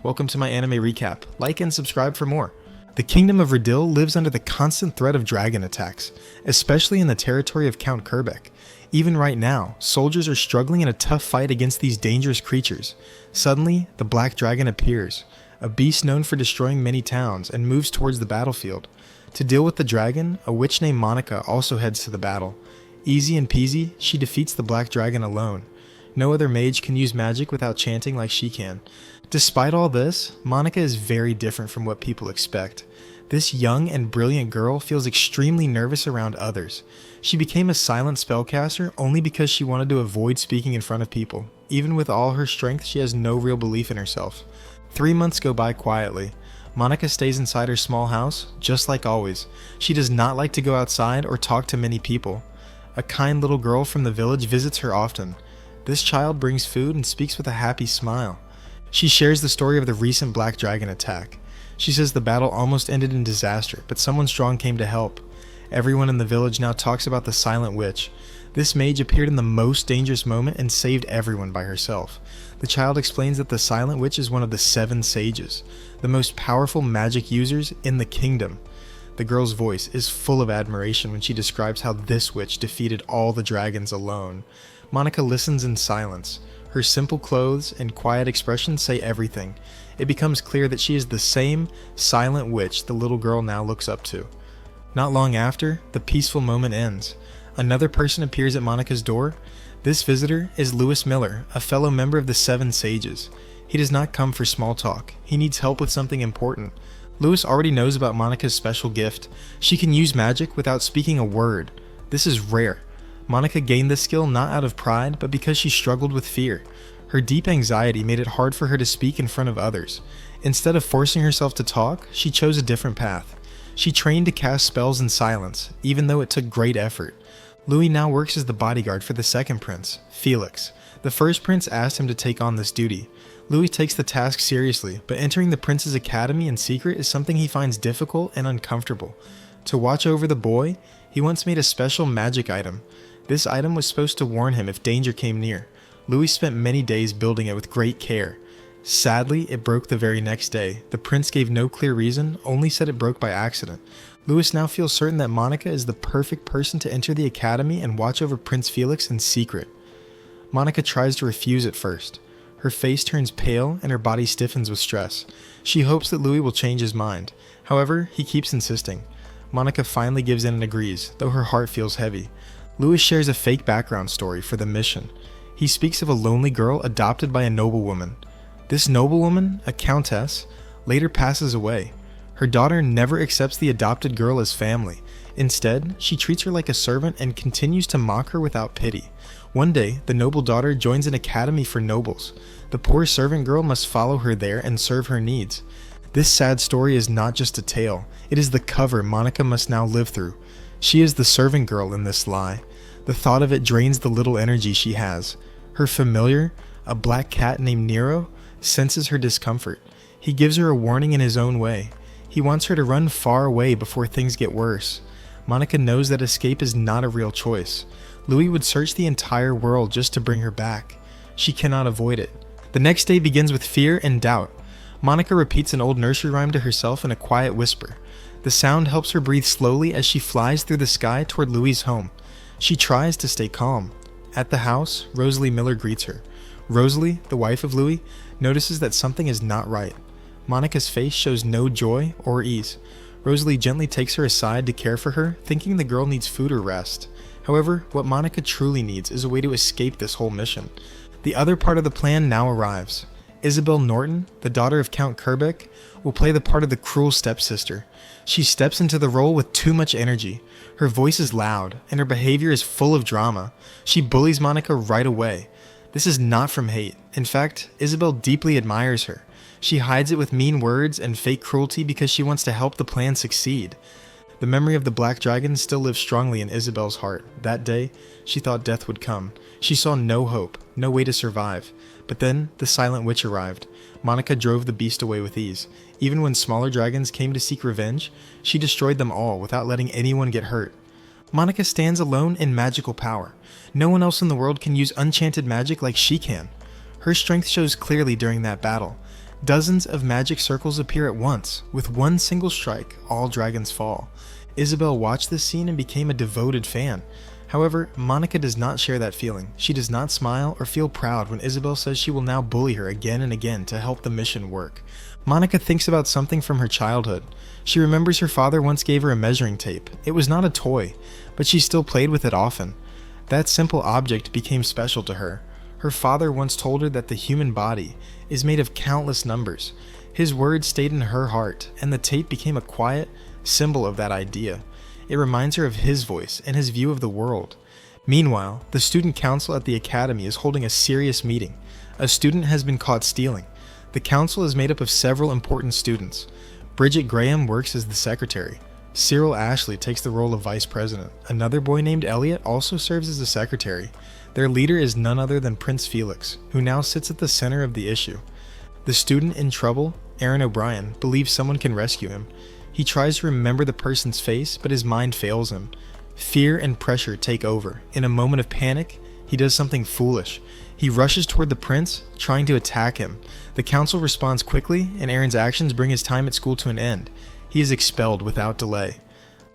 Welcome to my anime recap. Like and subscribe for more. The kingdom of Radil lives under the constant threat of dragon attacks, especially in the territory of Count Kurbek. Even right now, soldiers are struggling in a tough fight against these dangerous creatures. Suddenly, the black dragon appears, a beast known for destroying many towns, and moves towards the battlefield. To deal with the dragon, a witch named Monica also heads to the battle. Easy and peasy, she defeats the black dragon alone. No other mage can use magic without chanting like she can. Despite all this, Monica is very different from what people expect. This young and brilliant girl feels extremely nervous around others. She became a silent spellcaster only because she wanted to avoid speaking in front of people. Even with all her strength, she has no real belief in herself. 3 months go by quietly. Monica stays inside her small house, just like always. She does not like to go outside or talk to many people. A kind little girl from the village visits her often. This child brings food and speaks with a happy smile. She shares the story of the recent black dragon attack. She says the battle almost ended in disaster, but someone strong came to help. Everyone in the village now talks about the silent witch. This mage appeared in the most dangerous moment and saved everyone by herself. The child explains that the silent witch is one of the 7 sages, the most powerful magic users in the kingdom. The girl's voice is full of admiration when she describes how this witch defeated all the dragons alone. Monica listens in silence. Her simple clothes and quiet expressions say everything. It becomes clear that she is the same silent witch the little girl now looks up to. Not long after, the peaceful moment ends. Another person appears at Monica's door. This visitor is Lewis Miller, a fellow member of the 7 Sages. He does not come for small talk. He needs help with something important. Lewis already knows about Monica's special gift. She can use magic without speaking a word. This is rare. Monica gained this skill not out of pride, but because she struggled with fear. Her deep anxiety made it hard for her to speak in front of others. Instead of forcing herself to talk, she chose a different path. She trained to cast spells in silence, even though it took great effort. Louis now works as the bodyguard for the second prince, Felix. The first prince asked him to take on this duty. Louis takes the task seriously, but entering the prince's academy in secret is something he finds difficult and uncomfortable. To watch over the boy, he once made a special magic item. This item was supposed to warn him if danger came near. Louis spent many days building it with great care. Sadly, it broke the very next day. The prince gave no clear reason, only said it broke by accident. Louis now feels certain that Monica is the perfect person to enter the academy and watch over Prince Felix in secret. Monica tries to refuse at first. Her face turns pale and her body stiffens with stress. She hopes that Louis will change his mind. However, he keeps insisting. Monica finally gives in and agrees, though her heart feels heavy. Louis shares a fake background story for the mission. He speaks of a lonely girl adopted by a noblewoman. This noblewoman, a countess, later passes away. Her daughter never accepts the adopted girl as family. Instead, she treats her like a servant and continues to mock her without pity. One day, the noble daughter joins an academy for nobles. The poor servant girl must follow her there and serve her needs. This sad story is not just a tale. It is the cover Monica must now live through. She is the servant girl in this lie. The thought of it drains the little energy she has. Her familiar, a black cat named Nero, senses her discomfort. He gives her a warning in his own way. He wants her to run far away before things get worse. Monica knows that escape is not a real choice. Louis would search the entire world just to bring her back. She cannot avoid it. The next day begins with fear and doubt. Monica repeats an old nursery rhyme to herself in a quiet whisper. The sound helps her breathe slowly as she flies through the sky toward Louis' home. She tries to stay calm. At the house, Rosalie Miller greets her. Rosalie, the wife of Louis, notices that something is not right. Monica's face shows no joy or ease. Rosalie gently takes her aside to care for her, thinking the girl needs food or rest. However, what Monica truly needs is a way to escape this whole mission. The other part of the plan now arrives. Isabel Norton, the daughter of Count Kurbek, will play the part of the cruel stepsister. She steps into the role with too much energy. Her voice is loud, and her behavior is full of drama. She bullies Monica right away. This is not from hate. In fact, Isabel deeply admires her. She hides it with mean words and fake cruelty because she wants to help the plan succeed. The memory of the black dragon still lives strongly in Isabel's heart. That day, she thought death would come. She saw no hope, no way to survive. But then, the silent witch arrived. Monica drove the beast away with ease. Even when smaller dragons came to seek revenge, she destroyed them all without letting anyone get hurt. Monica stands alone in magical power. No one else in the world can use enchanted magic like she can. Her strength shows clearly during that battle. Dozens of magic circles appear at once. With one single strike, all dragons fall. Isabelle watched this scene and became a devoted fan. However, Monika does not share that feeling. She does not smile or feel proud when Isabelle says she will now bully her again and again to help the mission work. Monika thinks about something from her childhood. She remembers her father once gave her a measuring tape. It was not a toy, but she still played with it often. That simple object became special to her. Her father once told her that the human body is made of countless numbers. His words stayed in her heart, and the tape became a quiet symbol of that idea. It reminds her of his voice and his view of the world. Meanwhile, the student council at the academy is holding a serious meeting. A student has been caught stealing. The council is made up of several important students. Bridget Graham works as the secretary. Cyril Ashley takes the role of vice president. Another boy named Elliot also serves as the secretary. Their leader is none other than Prince Felix, who now sits at the center of the issue. The student in trouble, Aaron O'Brien, believes someone can rescue him. He tries to remember the person's face, but his mind fails him. Fear and pressure take over. In a moment of panic, he does something foolish. He rushes toward the prince, trying to attack him. The council responds quickly, and Aaron's actions bring his time at school to an end. He is expelled without delay.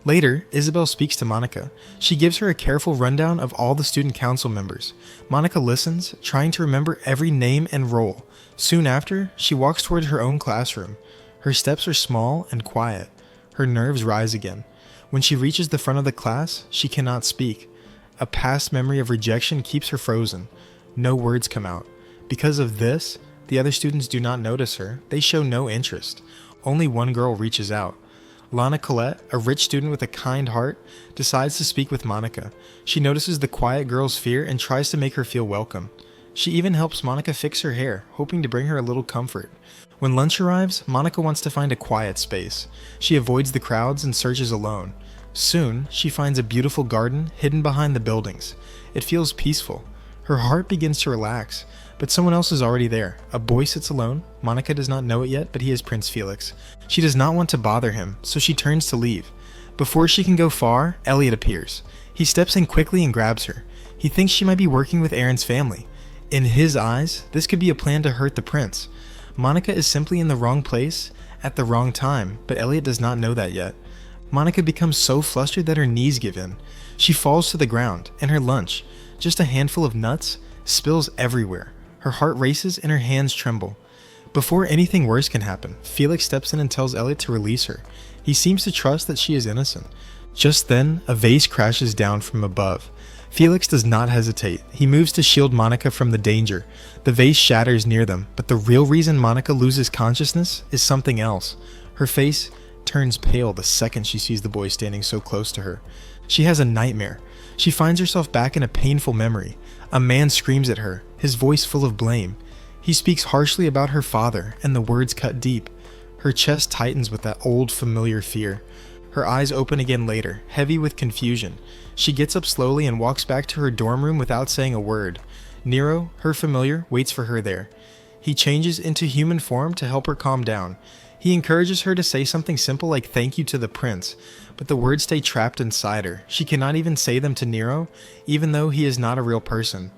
Later, Isabelle speaks to Monika. She gives her a careful rundown of all the student council members. Monika listens, trying to remember every name and role. Soon after, she walks toward her own classroom. Her steps are small and quiet. Her nerves rise again. When she reaches the front of the class, she cannot speak. A past memory of rejection keeps her frozen. No words come out. Because of this, the other students do not notice her. They show no interest. Only one girl reaches out. Lana Colette, a rich student with a kind heart, decides to speak with Monika. She notices the quiet girl's fear and tries to make her feel welcome. She even helps Monika fix her hair, hoping to bring her a little comfort. When lunch arrives, Monika wants to find a quiet space. She avoids the crowds and searches alone. Soon, she finds a beautiful garden hidden behind the buildings. It feels peaceful. Her heart begins to relax, but someone else is already there. A boy sits alone. Monika does not know it yet, but he is Prince Felix. She does not want to bother him, so she turns to leave. Before she can go far, Elliot appears. He steps in quickly and grabs her. He thinks she might be working with Aaron's family. In his eyes, this could be a plan to hurt the prince. Monika is simply in the wrong place at the wrong time, but Elliot does not know that yet. Monika becomes so flustered that her knees give in. She falls to the ground, and her lunch, just a handful of nuts, spills everywhere. Her heart races and her hands tremble. Before anything worse can happen, Felix steps in and tells Elliot to release her. He seems to trust that she is innocent. Just then, a vase crashes down from above. Felix does not hesitate. He moves to shield Monika from the danger. The vase shatters near them, but the real reason Monika loses consciousness is something else. Her face turns pale the second she sees the boy standing so close to her. She has a nightmare. She finds herself back in a painful memory. A man screams at her, his voice full of blame. He speaks harshly about her father, and the words cut deep. Her chest tightens with that old familiar fear. Her eyes open again later, heavy with confusion. She gets up slowly and walks back to her dorm room without saying a word. Nero, her familiar, waits for her there. He changes into human form to help her calm down. He encourages her to say something simple like thank you to the prince, but the words stay trapped inside her. She cannot even say them to Nero, even though he is not a real person.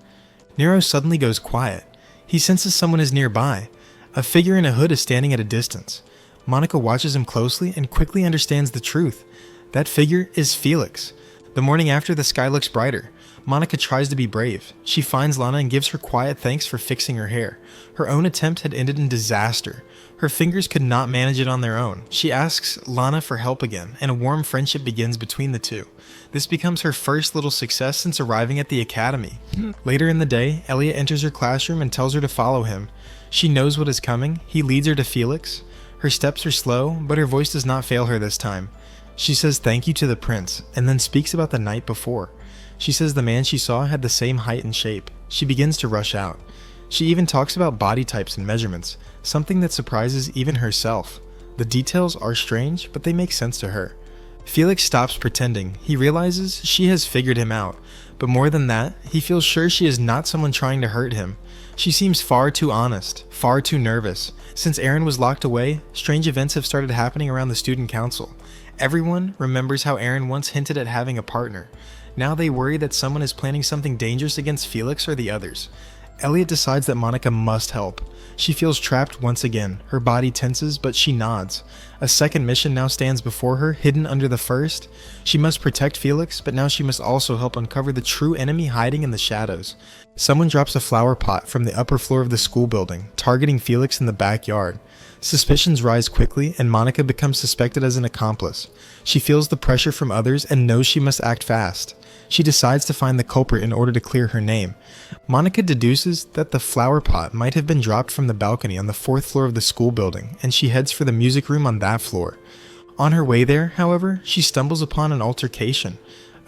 Nero suddenly goes quiet. He senses someone is nearby. A figure in a hood is standing at a distance. Monika watches him closely and quickly understands the truth. That figure is Felix. The morning after, the sky looks brighter. Monika tries to be brave. She finds Lana and gives her quiet thanks for fixing her hair. Her own attempt had ended in disaster. Her fingers could not manage it on their own. She asks Lana for help again, and a warm friendship begins between the two. This becomes her first little success since arriving at the academy. Later in the day, Elliot enters her classroom and tells her to follow him. She knows what is coming. He leads her to Felix. Her steps are slow, but her voice does not fail her this time. She says thank you to the prince, and then speaks about the night before. She says the man she saw had the same height and shape. She begins to rush out. She even talks about body types and measurements, something that surprises even herself. The details are strange, but they make sense to her. Felix stops pretending. He realizes she has figured him out, but more than that, he feels sure she is not someone trying to hurt him. She seems far too honest, far too nervous. Since Aaron was locked away, strange events have started happening around the student council. Everyone remembers how Aaron once hinted at having a partner. Now they worry that someone is planning something dangerous against Felix or the others. Elliot decides that Monica must help. She feels trapped once again. Her body tenses, but she nods. A second mission now stands before her, hidden under the first. She must protect Felix, but now she must also help uncover the true enemy hiding in the shadows. Someone drops a flower pot from the upper floor of the school building, targeting Felix in the backyard. Suspicions rise quickly, and Monica becomes suspected as an accomplice. She feels the pressure from others and knows she must act fast. She decides to find the culprit in order to clear her name. Monica deduces that the flower pot might have been dropped from the balcony on the 4th floor of the school building, and she heads for the music room on that floor. On her way there, however, she stumbles upon an altercation.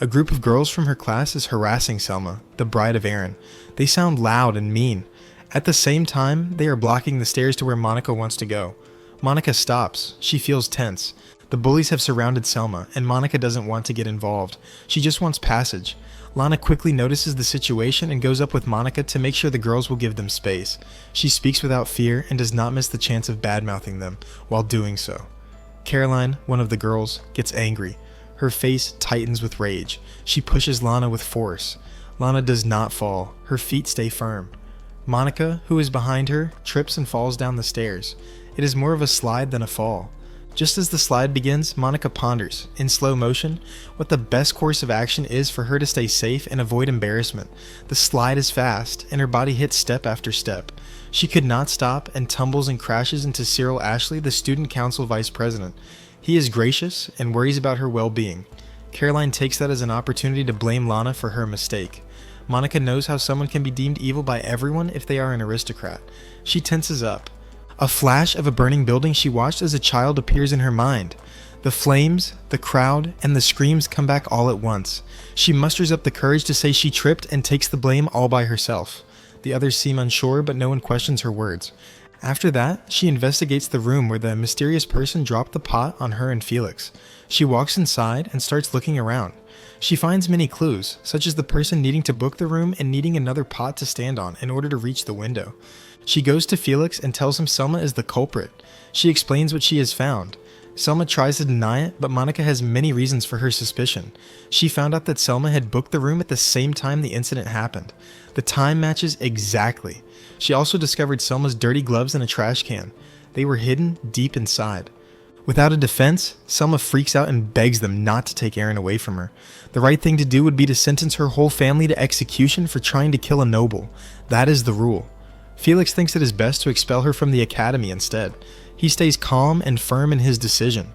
A group of girls from her class is harassing Selma, the bride of Aaron. They sound loud and mean. At the same time, they are blocking the stairs to where Monica wants to go. Monica stops. She feels tense. The bullies have surrounded Selma, and Monica doesn't want to get involved. She just wants passage. Lana quickly notices the situation and goes up with Monica to make sure the girls will give them space. She speaks without fear and does not miss the chance of bad-mouthing them while doing so. Caroline, one of the girls, gets angry. Her face tightens with rage. She pushes Lana with force. Lana does not fall. Her feet stay firm. Monica, who is behind her, trips and falls down the stairs. It is more of a slide than a fall. Just as the slide begins, Monica ponders, in slow motion, what the best course of action is for her to stay safe and avoid embarrassment. The slide is fast, and her body hits step after step. She could not stop and tumbles and crashes into Cyril Ashley, the student council vice president. He is gracious and worries about her well-being. Caroline takes that as an opportunity to blame Lana for her mistake. Monica knows how someone can be deemed evil by everyone if they are an aristocrat. She tenses up. A flash of a burning building she watched as a child appears in her mind. The flames, the crowd, and the screams come back all at once. She musters up the courage to say she tripped and takes the blame all by herself. The others seem unsure, but no one questions her words. After that, she investigates the room where the mysterious person dropped the pot on her and Felix. She walks inside and starts looking around. She finds many clues, such as the person needing to book the room and needing another pot to stand on in order to reach the window. She goes to Felix and tells him Selma is the culprit. She explains what she has found. Selma tries to deny it, but Monica has many reasons for her suspicion. She found out that Selma had booked the room at the same time the incident happened. The time matches exactly. She also discovered Selma's dirty gloves in a trash can. They were hidden deep inside. Without a defense, Selma freaks out and begs them not to take Aaron away from her. The right thing to do would be to sentence her whole family to execution for trying to kill a noble. That is the rule. Felix thinks it is best to expel her from the academy instead. He stays calm and firm in his decision.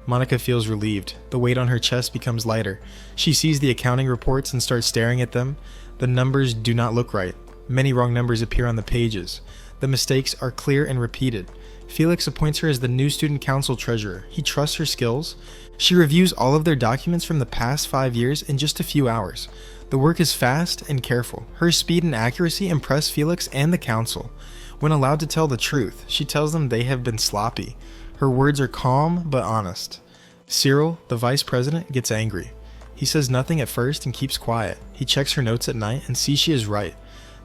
Monica feels relieved. The weight on her chest becomes lighter. She sees the accounting reports and starts staring at them. The numbers do not look right. Many wrong numbers appear on the pages. The mistakes are clear and repeated. Felix appoints her as the new student council treasurer. He trusts her skills. She reviews all of their documents from the past 5 years in just a few hours. The work is fast and careful. Her speed and accuracy impress Felix and the council. When allowed to tell the truth, she tells them they have been sloppy. Her words are calm but honest. Cyril, the vice president, gets angry. He says nothing at first and keeps quiet. He checks her notes at night and sees she is right.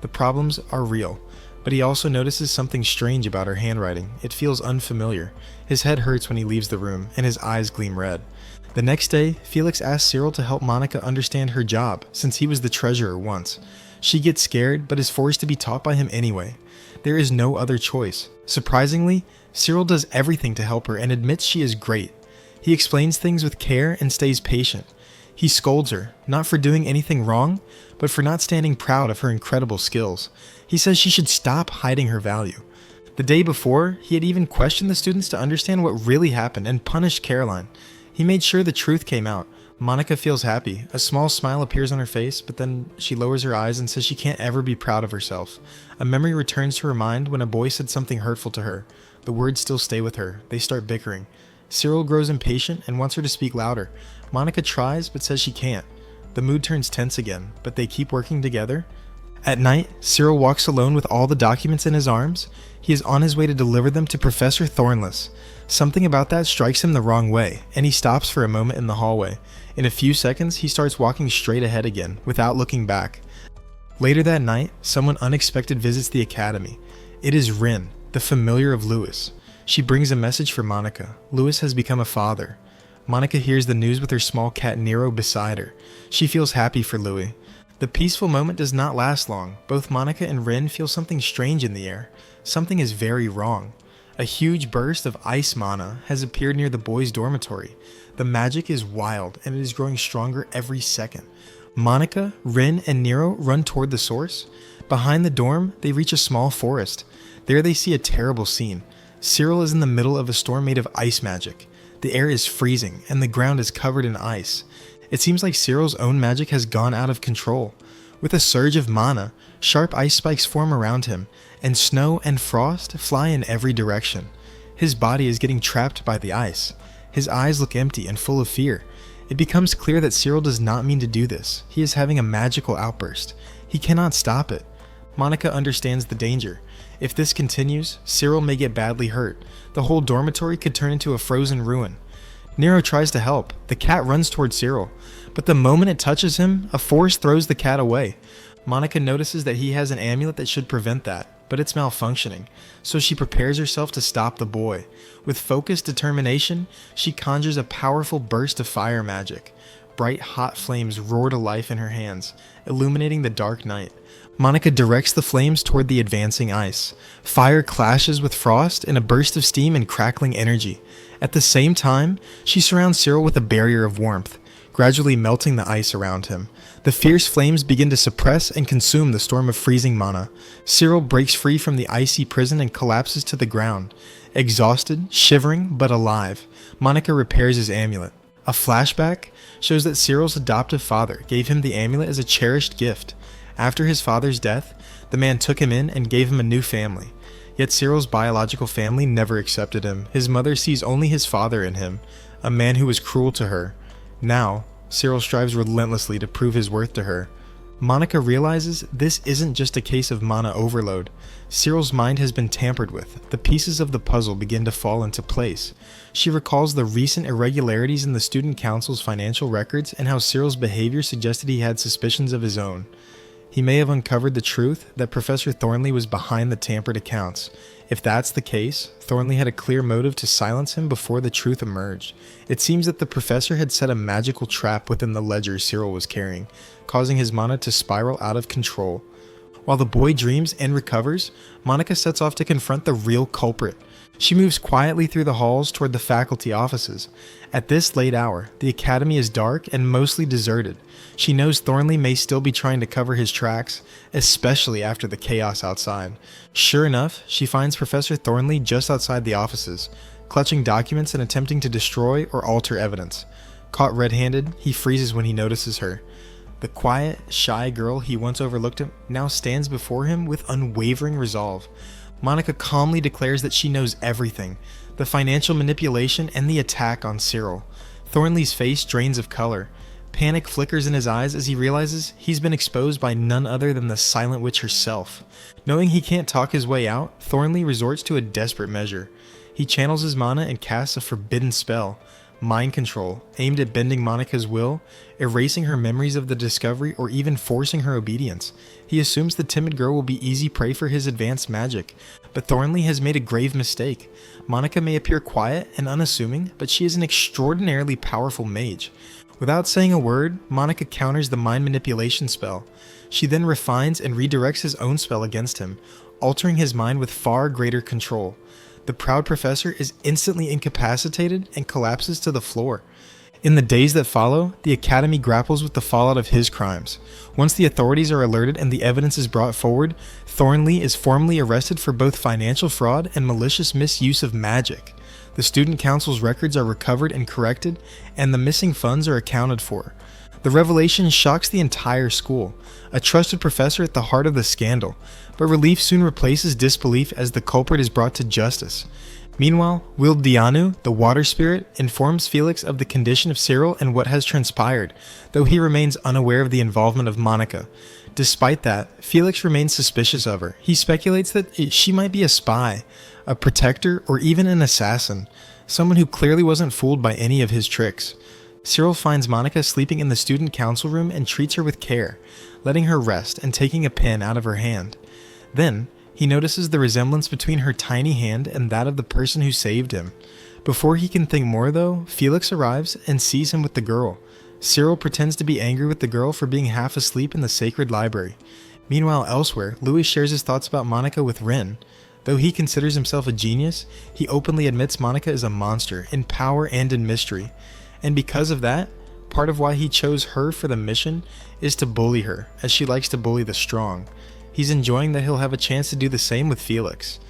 The problems are real, but he also notices something strange about her handwriting. It feels unfamiliar. His head hurts when he leaves the room, and his eyes gleam red. The next day, Felix asks Cyril to help Monica understand her job, since he was the treasurer once. She gets scared, but is forced to be taught by him anyway. There is no other choice. Surprisingly, Cyril does everything to help her and admits she is great. He explains things with care and stays patient. He scolds her, not for doing anything wrong, but for not standing proud of her incredible skills. He says she should stop hiding her value. The day before, he had even questioned the students to understand what really happened and punished Caroline. He made sure the truth came out. Monica feels happy. A small smile appears on her face, but then she lowers her eyes and says she can't ever be proud of herself. A memory returns to her mind when a boy said something hurtful to her. The words still stay with her. They start bickering. Cyril grows impatient and wants her to speak louder. Monica tries, but says she can't. The mood turns tense again, but they keep working together. At night, Cyril walks alone with all the documents in his arms. He is on his way to deliver them to Professor Thornless. Something about that strikes him the wrong way, and he stops for a moment in the hallway. In a few seconds, he starts walking straight ahead again, without looking back. Later that night, someone unexpected visits the academy. It is Rin, the familiar of Louis. She brings a message for Monica. Louis has become a father. Monica hears the news with her small cat Nero beside her. She feels happy for Louis. The peaceful moment does not last long. Both Monika and Rin feel something strange in the air. Something is very wrong. A huge burst of ice mana has appeared near the boys' dormitory. The magic is wild, and it is growing stronger every second. Monika, Rin, and Nero run toward the source. Behind the dorm, they reach a small forest. There they see a terrible scene. Cyril is in the middle of a storm made of ice magic. The air is freezing, and the ground is covered in ice. It seems like Cyril's own magic has gone out of control. With a surge of mana, sharp ice spikes form around him, and snow and frost fly in every direction. His body is getting trapped by the ice. His eyes look empty and full of fear. It becomes clear that Cyril does not mean to do this. He is having a magical outburst. He cannot stop it. Monika understands the danger. If this continues, Cyril may get badly hurt. The whole dormitory could turn into a frozen ruin. Nero tries to help. The cat runs towards Cyril, but the moment it touches him, a force throws the cat away. Monika notices that he has an amulet that should prevent that, but it's malfunctioning, so she prepares herself to stop the boy. With focused determination, she conjures a powerful burst of fire magic. Bright hot flames roar to life in her hands, illuminating the dark night. Monika directs the flames toward the advancing ice. Fire clashes with frost in a burst of steam and crackling energy. At the same time, she surrounds Cyril with a barrier of warmth, gradually melting the ice around him. The fierce flames begin to suppress and consume the storm of freezing mana. Cyril breaks free from the icy prison and collapses to the ground. Exhausted, shivering, but alive, Monika repairs his amulet. A flashback shows that Cyril's adoptive father gave him the amulet as a cherished gift. After his father's death, the man took him in and gave him a new family. Yet Cyril's biological family never accepted him. His mother sees only his father in him, a man who was cruel to her. Now, Cyril strives relentlessly to prove his worth to her. Monika realizes this isn't just a case of mana overload. Cyril's mind has been tampered with. The pieces of the puzzle begin to fall into place. She recalls the recent irregularities in the student council's financial records and how Cyril's behavior suggested he had suspicions of his own. He may have uncovered the truth that Professor Thornley was behind the tampered accounts. If that's the case, Thornley had a clear motive to silence him before the truth emerged. It seems that the professor had set a magical trap within the ledger Cyril was carrying, causing his mana to spiral out of control. While the boy dreams and recovers, Monika sets off to confront the real culprit. She moves quietly through the halls toward the faculty offices. At this late hour, the academy is dark and mostly deserted. She knows Thornley may still be trying to cover his tracks, especially after the chaos outside. Sure enough, she finds Professor Thornley just outside the offices, clutching documents and attempting to destroy or alter evidence. Caught red-handed, he freezes when he notices her. The quiet, shy girl he once overlooked him now stands before him with unwavering resolve. Monika calmly declares that she knows everything, the financial manipulation and the attack on Cyril. Thornley's face drains of color. Panic flickers in his eyes as he realizes he's been exposed by none other than the Silent Witch herself. Knowing he can't talk his way out, Thornley resorts to a desperate measure. He channels his mana and casts a forbidden spell, mind control, aimed at bending Monika's will, erasing her memories of the discovery, or even forcing her obedience. He assumes the timid girl will be easy prey for his advanced magic, but Thornley has made a grave mistake. Monika may appear quiet and unassuming, but she is an extraordinarily powerful mage. Without saying a word, Monika counters the mind manipulation spell. She then refines and redirects his own spell against him, altering his mind with far greater control. The proud professor is instantly incapacitated and collapses to the floor. In the days that follow, the academy grapples with the fallout of his crimes. Once the authorities are alerted and the evidence is brought forward, Thornley is formally arrested for both financial fraud and malicious misuse of magic. The student council's records are recovered and corrected, and the missing funds are accounted for. The revelation shocks the entire school, a trusted professor at the heart of the scandal, but relief soon replaces disbelief as the culprit is brought to justice. Meanwhile, dubbedAnime, the water spirit, informs Felix of the condition of Cyril and what has transpired, though he remains unaware of the involvement of Monika. Despite that, Felix remains suspicious of her. He speculates that she might be a spy, a protector, or even an assassin, someone who clearly wasn't fooled by any of his tricks. Cyril finds Monika sleeping in the student council room and treats her with care, letting her rest and taking a pen out of her hand. Then, he notices the resemblance between her tiny hand and that of the person who saved him. Before he can think more though, Felix arrives and sees him with the girl. Cyril pretends to be angry with the girl for being half asleep in the sacred library. Meanwhile, elsewhere, Louis shares his thoughts about Monica with Rin. Though he considers himself a genius, he openly admits Monica is a monster, in power and in mystery. And because of that, part of why he chose her for the mission is to bully her, as she likes to bully the strong. He's enjoying that he'll have a chance to do the same with Felix.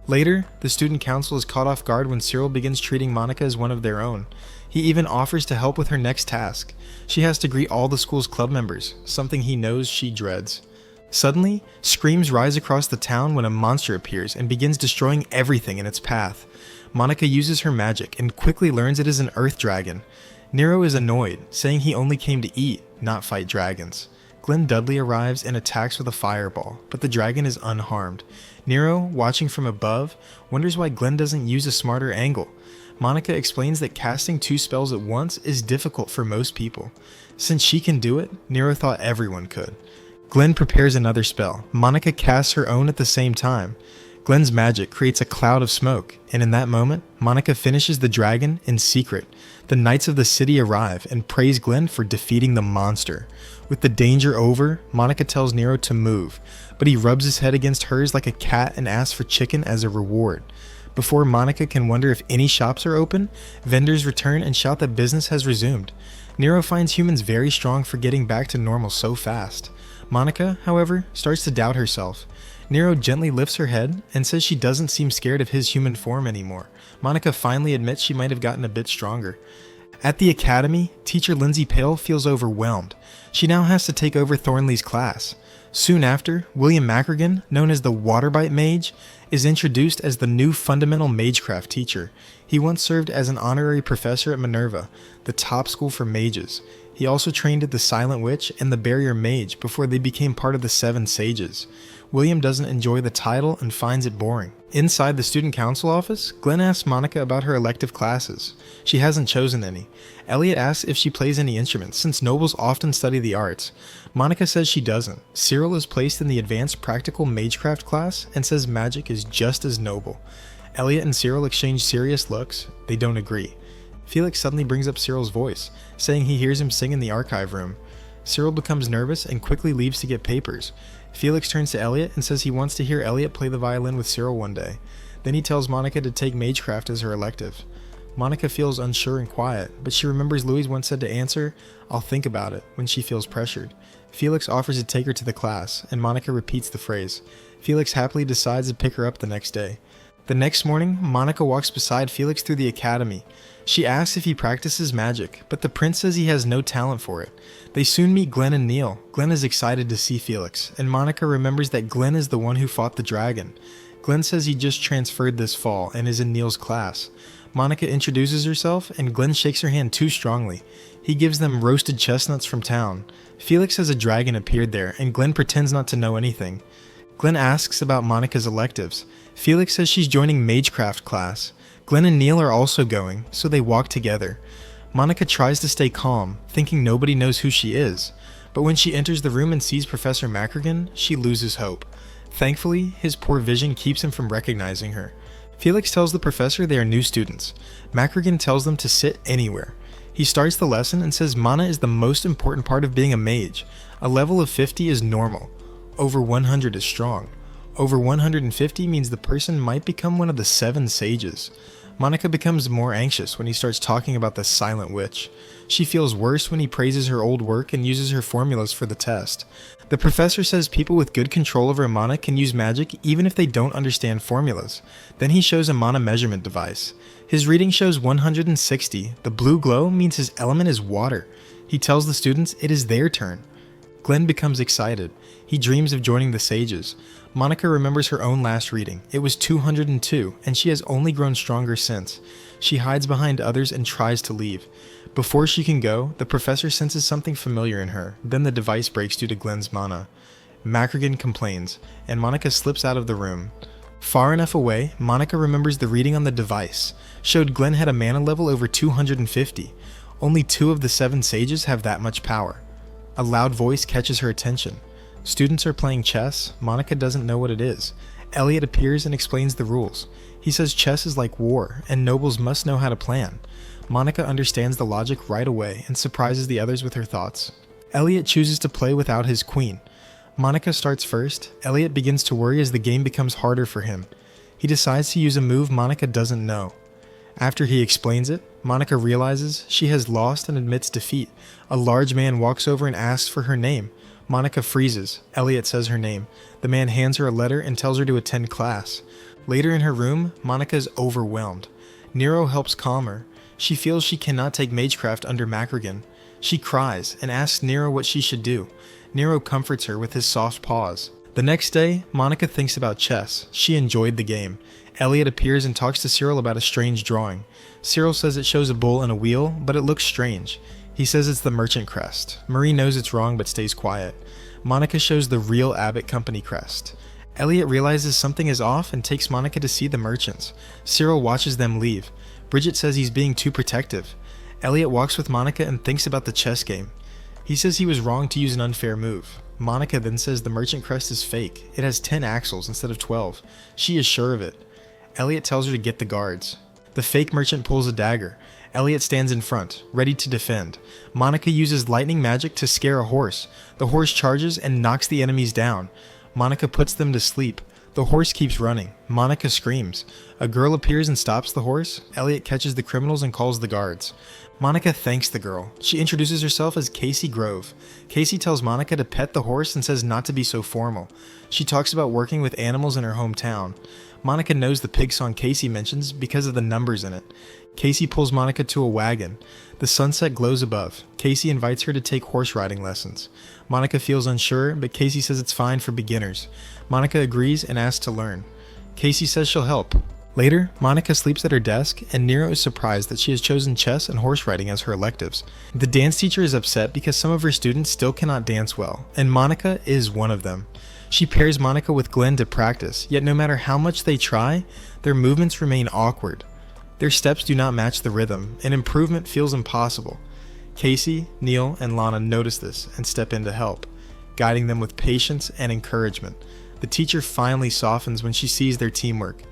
Later, the student council is caught off guard when Cyril begins treating Monica as one of their own. He even offers to help with her next task. She has to greet all the school's club members, something he knows she dreads. Suddenly, screams rise across the town when a monster appears and begins destroying everything in its path. Monica uses her magic and quickly learns it is an earth dragon. Nero is annoyed, saying he only came to eat, not fight dragons. Glenn Dudley arrives and attacks with a fireball, but the dragon is unharmed. Nero, watching from above, wonders why Glenn doesn't use a smarter angle. Monica explains that casting 2 spells at once is difficult for most people. Since she can do it, Nero thought everyone could. Glenn prepares another spell. Monica casts her own at the same time. Glenn's magic creates a cloud of smoke, and in that moment, Monica finishes the dragon in secret. The knights of the city arrive and praise Glenn for defeating the monster. With the danger over, Monica tells Nero to move, but he rubs his head against hers like a cat and asks for chicken as a reward. Before Monica can wonder if any shops are open, vendors return and shout that business has resumed. Nero finds humans very strong for getting back to normal so fast. Monica, however, starts to doubt herself. Nero gently lifts her head and says she doesn't seem scared of his human form anymore. Monica finally admits she might have gotten a bit stronger. At the academy, teacher Lindsay Pale feels overwhelmed. She now has to take over Thornley's class. Soon after, William Mackergan, known as the Waterbite Mage, is introduced as the new fundamental magecraft teacher. He once served as an honorary professor at Minerva, the top school for mages. He also trained at the Silent Witch and the Barrier Mage before they became part of the 7 Sages. William doesn't enjoy the title and finds it boring. Inside the student council office, Glenn asks Monica about her elective classes. She hasn't chosen any. Elliot asks if she plays any instruments, since nobles often study the arts. Monica says she doesn't. Cyril is placed in the advanced practical magecraft class and says magic is just as noble. Elliot and Cyril exchange serious looks. They don't agree. Felix suddenly brings up Cyril's voice, saying he hears him sing in the archive room. Cyril becomes nervous and quickly leaves to get papers. Felix turns to Elliot and says he wants to hear Elliot play the violin with Cyril one day. Then he tells Monica to take magecraft as her elective. Monica feels unsure and quiet, but she remembers Louis once said to answer, "I'll think about it," when she feels pressured. Felix offers to take her to the class, and Monica repeats the phrase. Felix happily decides to pick her up the next day. The next morning, Monica walks beside Felix through the academy. She asks if he practices magic, but the prince says he has no talent for it. They soon meet Glenn and Neil. Glenn is excited to see Felix, and Monica remembers that Glenn is the one who fought the dragon. Glenn says he just transferred this fall and is in Neil's class. Monica introduces herself, and Glenn shakes her hand too strongly. He gives them roasted chestnuts from town. Felix says a dragon appeared there, and Glenn pretends not to know anything. Glenn asks about Monica's electives. Felix says she's joining magecraft class. Glenn and Neil are also going, so they walk together. Monica tries to stay calm, thinking nobody knows who she is. But when she enters the room and sees Professor Mackergan, she loses hope. Thankfully, his poor vision keeps him from recognizing her. Felix tells the professor they are new students. Mackergan tells them to sit anywhere. He starts the lesson and says mana is the most important part of being a mage. A level of 50 is normal. Over 100 is strong. Over 150 means the person might become one of the 7 sages. Monica becomes more anxious when he starts talking about the Silent Witch. She feels worse when he praises her old work and uses her formulas for the test. The professor says people with good control over mana can use magic even if they don't understand formulas. Then he shows a mana measurement device. His reading shows 160. The blue glow means his element is water. He tells the students it is their turn. Glenn becomes excited. He dreams of joining the sages. Monica remembers her own last reading. It was 202, and she has only grown stronger since. She hides behind others and tries to leave. Before she can go, the professor senses something familiar in her. Then the device breaks due to Glenn's mana. Mackergan complains, and Monica slips out of the room. Far enough away, Monica remembers the reading on the device. Showed Glenn had a mana level over 250. Only 2 of the 7 sages have that much power. A loud voice catches her attention. Students are playing chess. Monica doesn't know what it is. Elliot appears and explains the rules. He says chess is like war, and nobles must know how to plan. Monica understands the logic right away and surprises the others with her thoughts. Elliot chooses to play without his queen. Monica starts first. Elliot begins to worry as the game becomes harder for him. He decides to use a move Monica doesn't know. After he explains it, Monica realizes she has lost and admits defeat. A large man walks over and asks for her name. Monica freezes. Elliot says her name. The man hands her a letter and tells her to attend class. Later in her room, Monica is overwhelmed. Nero helps calm her. She feels she cannot take magecraft under Macrogan. She cries and asks Nero what she should do. Nero comforts her with his soft paws. The next day, Monica thinks about chess. She enjoyed the game. Elliot appears and talks to Cyril about a strange drawing. Cyril says it shows a bull and a wheel, but it looks strange. He says it's the merchant crest. Marie knows it's wrong but stays quiet. Monica shows the real Abbott Company crest. Elliot realizes something is off and takes Monica to see the merchants. Cyril watches them leave. Bridget says he's being too protective. Elliot walks with Monica and thinks about the chess game. He says he was wrong to use an unfair move. Monica then says the merchant crest is fake. It has 10 axles instead of 12. She is sure of it. Elliot tells her to get the guards. The fake merchant pulls a dagger. Elliot stands in front, ready to defend. Monica uses lightning magic to scare a horse. The horse charges and knocks the enemies down. Monica puts them to sleep. The horse keeps running. Monica screams. A girl appears and stops the horse. Elliot catches the criminals and calls the guards. Monica thanks the girl. She introduces herself as Casey Grove. Casey tells Monica to pet the horse and says not to be so formal. She talks about working with animals in her hometown. Monica knows the pig song Casey mentions because of the numbers in it. Casey pulls Monica to a wagon. The sunset glows above. Casey invites her to take horse riding lessons. Monica feels unsure, but Casey says it's fine for beginners. Monica agrees and asks to learn. Casey says she'll help. Later, Monica sleeps at her desk, and Nero is surprised that she has chosen chess and horse riding as her electives. The dance teacher is upset because some of her students still cannot dance well, and Monica is one of them. She pairs Monica with Glenn to practice, yet no matter how much they try, their movements remain awkward. Their steps do not match the rhythm, and improvement feels impossible. Casey, Neil, and Lana notice this and step in to help, guiding them with patience and encouragement. The teacher finally softens when she sees their teamwork.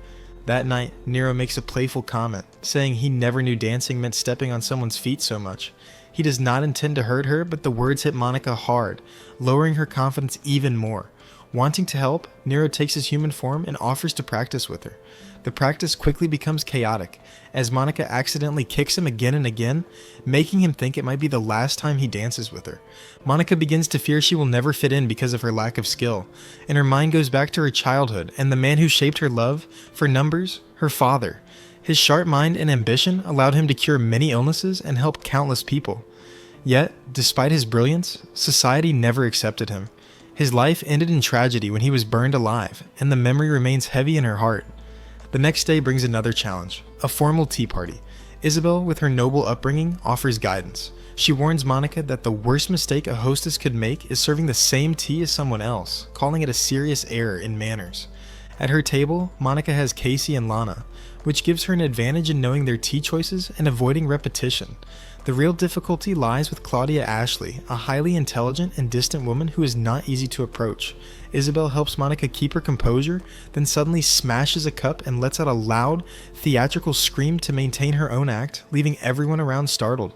That night, Nero makes a playful comment, saying he never knew dancing meant stepping on someone's feet so much. He does not intend to hurt her, but the words hit Monica hard, lowering her confidence even more. Wanting to help, Nero takes his human form and offers to practice with her. The practice quickly becomes chaotic, as Monica accidentally kicks him again and again, making him think it might be the last time he dances with her. Monica begins to fear she will never fit in because of her lack of skill, and her mind goes back to her childhood and the man who shaped her love for numbers, her father. His sharp mind and ambition allowed him to cure many illnesses and help countless people. Yet, despite his brilliance, society never accepted him. His life ended in tragedy when he was burned alive, and the memory remains heavy in her heart. The next day brings another challenge, a formal tea party. Isabel, with her noble upbringing, offers guidance. She warns Monica that the worst mistake a hostess could make is serving the same tea as someone else, calling it a serious error in manners. At her table, Monica has Casey and Lana, which gives her an advantage in knowing their tea choices and avoiding repetition. The real difficulty lies with Claudia Ashley, a highly intelligent and distant woman who is not easy to approach. Isabel helps Monica keep her composure, then suddenly smashes a cup and lets out a loud, theatrical scream to maintain her own act, leaving everyone around startled.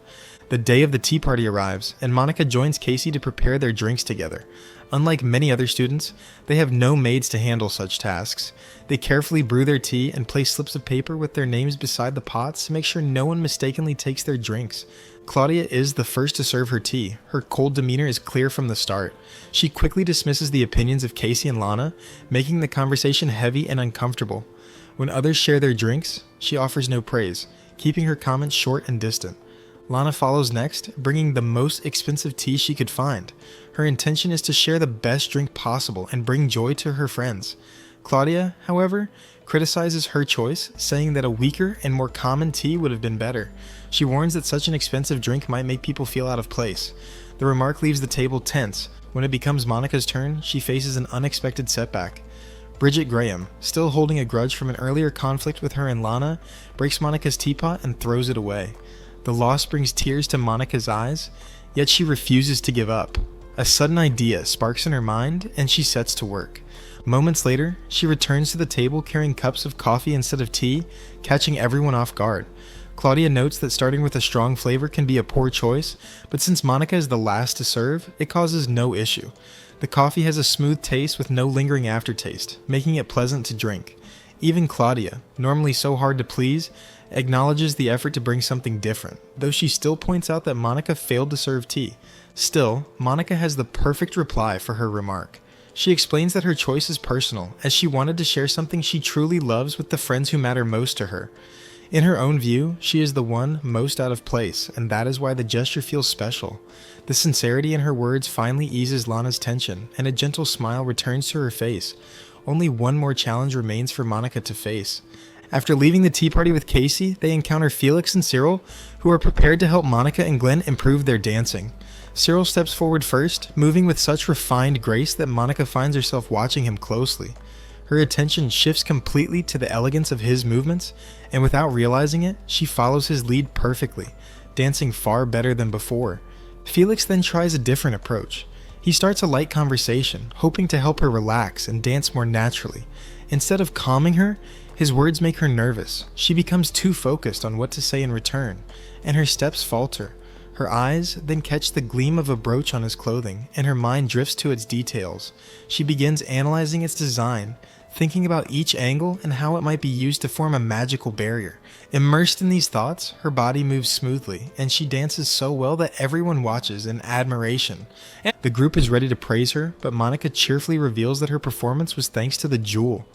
The day of the tea party arrives, and Monica joins Casey to prepare their drinks together. Unlike many other students, they have no maids to handle such tasks. They carefully brew their tea and place slips of paper with their names beside the pots to make sure no one mistakenly takes their drinks. Claudia is the first to serve her tea. Her cold demeanor is clear from the start. She quickly dismisses the opinions of Casey and Lana, making the conversation heavy and uncomfortable. When others share their drinks, she offers no praise, keeping her comments short and distant. Lana follows next, bringing the most expensive tea she could find. Her intention is to share the best drink possible and bring joy to her friends. Claudia, however, criticizes her choice, saying that a weaker and more common tea would have been better. She warns that such an expensive drink might make people feel out of place. The remark leaves the table tense. When it becomes Monica's turn, she faces an unexpected setback. Bridget Graham, still holding a grudge from an earlier conflict with her and Lana, breaks Monica's teapot and throws it away. The loss brings tears to Monica's eyes, yet she refuses to give up. A sudden idea sparks in her mind, and she sets to work. Moments later, she returns to the table carrying cups of coffee instead of tea, catching everyone off guard. Claudia notes that starting with a strong flavor can be a poor choice, but since Monica is the last to serve, it causes no issue. The coffee has a smooth taste with no lingering aftertaste, making it pleasant to drink. Even Claudia, normally so hard to please, acknowledges the effort to bring something different, though she still points out that Monica failed to serve tea. Still, Monica has the perfect reply for her remark. She explains that her choice is personal, as she wanted to share something she truly loves with the friends who matter most to her. In her own view, she is the one most out of place, and that is why the gesture feels special. The sincerity in her words finally eases Lana's tension, and a gentle smile returns to her face. Only one more challenge remains for Monica to face. After leaving the tea party with Casey, they encounter Felix and Cyril, who are prepared to help Monica and Glenn improve their dancing. Cyril steps forward first, moving with such refined grace that Monica finds herself watching him closely. Her attention shifts completely to the elegance of his movements, and without realizing it, she follows his lead perfectly, dancing far better than before. Felix then tries a different approach. He starts a light conversation, hoping to help her relax and dance more naturally. Instead of calming her, his words make her nervous. She becomes too focused on what to say in return, and her steps falter. Her eyes then catch the gleam of a brooch on his clothing, and her mind drifts to its details. She begins analyzing its design, thinking about each angle and how it might be used to form a magical barrier. Immersed in these thoughts, her body moves smoothly, and she dances so well that everyone watches in admiration. The group is ready to praise her, but Monica cheerfully reveals that her performance was thanks to the jewel.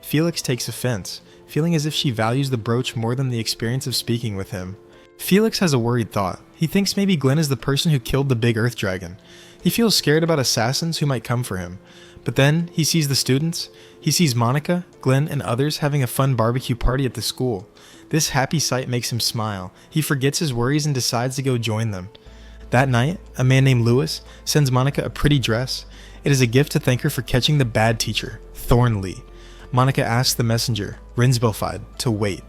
Felix takes offense, feeling as if she values the brooch more than the experience of speaking with him. Felix has a worried thought. He thinks maybe Glenn is the person who killed the big earth dragon. He feels scared about assassins who might come for him. But then, he sees the students. He sees Monica, Glenn, and others having a fun barbecue party at the school. This happy sight makes him smile. He forgets his worries and decides to go join them. That night, a man named Lewis sends Monica a pretty dress. It is a gift to thank her for catching the bad teacher, Thornley. Monica asks the messenger, Rinsbelfide, to wait.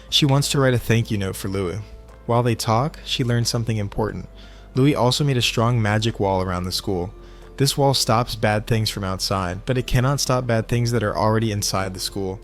She wants to write a thank you note for Louis. While they talk, she learns something important. Louis also made a strong magic wall around the school. This wall stops bad things from outside, but it cannot stop bad things that are already inside the school.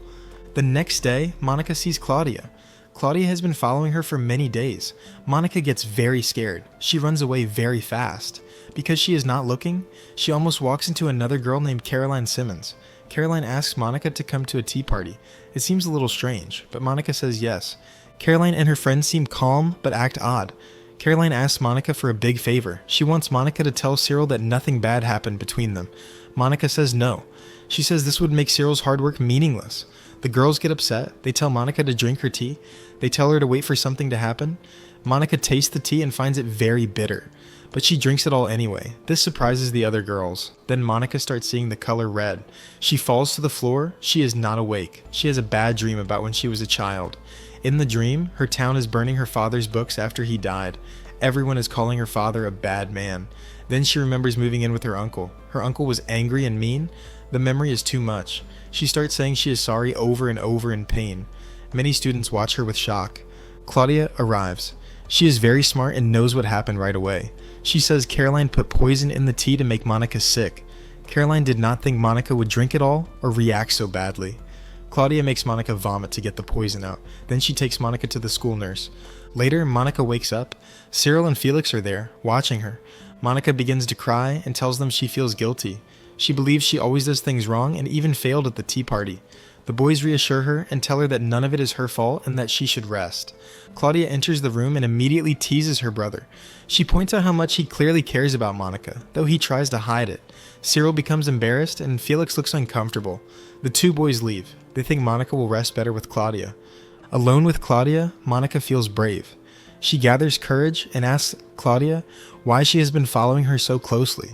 The next day, Monica sees Claudia. Claudia has been following her for many days. Monica gets very scared. She runs away very fast. Because she is not looking, she almost walks into another girl named Caroline Simmons. Caroline asks Monica to come to a tea party. It seems a little strange, but Monica says yes. Caroline and her friends seem calm, but act odd. Caroline asks Monica for a big favor. She wants Monica to tell Cyril that nothing bad happened between them. Monica says no. She says this would make Cyril's hard work meaningless. The girls get upset. They tell Monica to drink her tea. They tell her to wait for something to happen. Monica tastes the tea and finds it very bitter, but she drinks it all anyway. This surprises the other girls. Then Monica starts seeing the color red. She falls to the floor. She is not awake. She has a bad dream about when she was a child. In the dream, her town is burning her father's books after he died. Everyone is calling her father a bad man. Then she remembers moving in with her uncle. Her uncle was angry and mean. The memory is too much. She starts saying she is sorry over and over in pain. Many students watch her with shock. Claudia arrives. She is very smart and knows what happened right away. She says Caroline put poison in the tea to make Monica sick. Caroline did not think Monica would drink it all or react so badly. Claudia makes Monica vomit to get the poison out. Then she takes Monica to the school nurse. Later, Monica wakes up. Cyril and Felix are there, watching her. Monica begins to cry and tells them she feels guilty. She believes she always does things wrong and even failed at the tea party. The boys reassure her and tell her that none of it is her fault and that she should rest. Claudia enters the room and immediately teases her brother. She points out how much he clearly cares about Monica, though he tries to hide it. Cyril becomes embarrassed and Felix looks uncomfortable. The two boys leave. They think Monica will rest better with Claudia. Alone with Claudia, Monica feels brave. She gathers courage and asks Claudia why she has been following her so closely.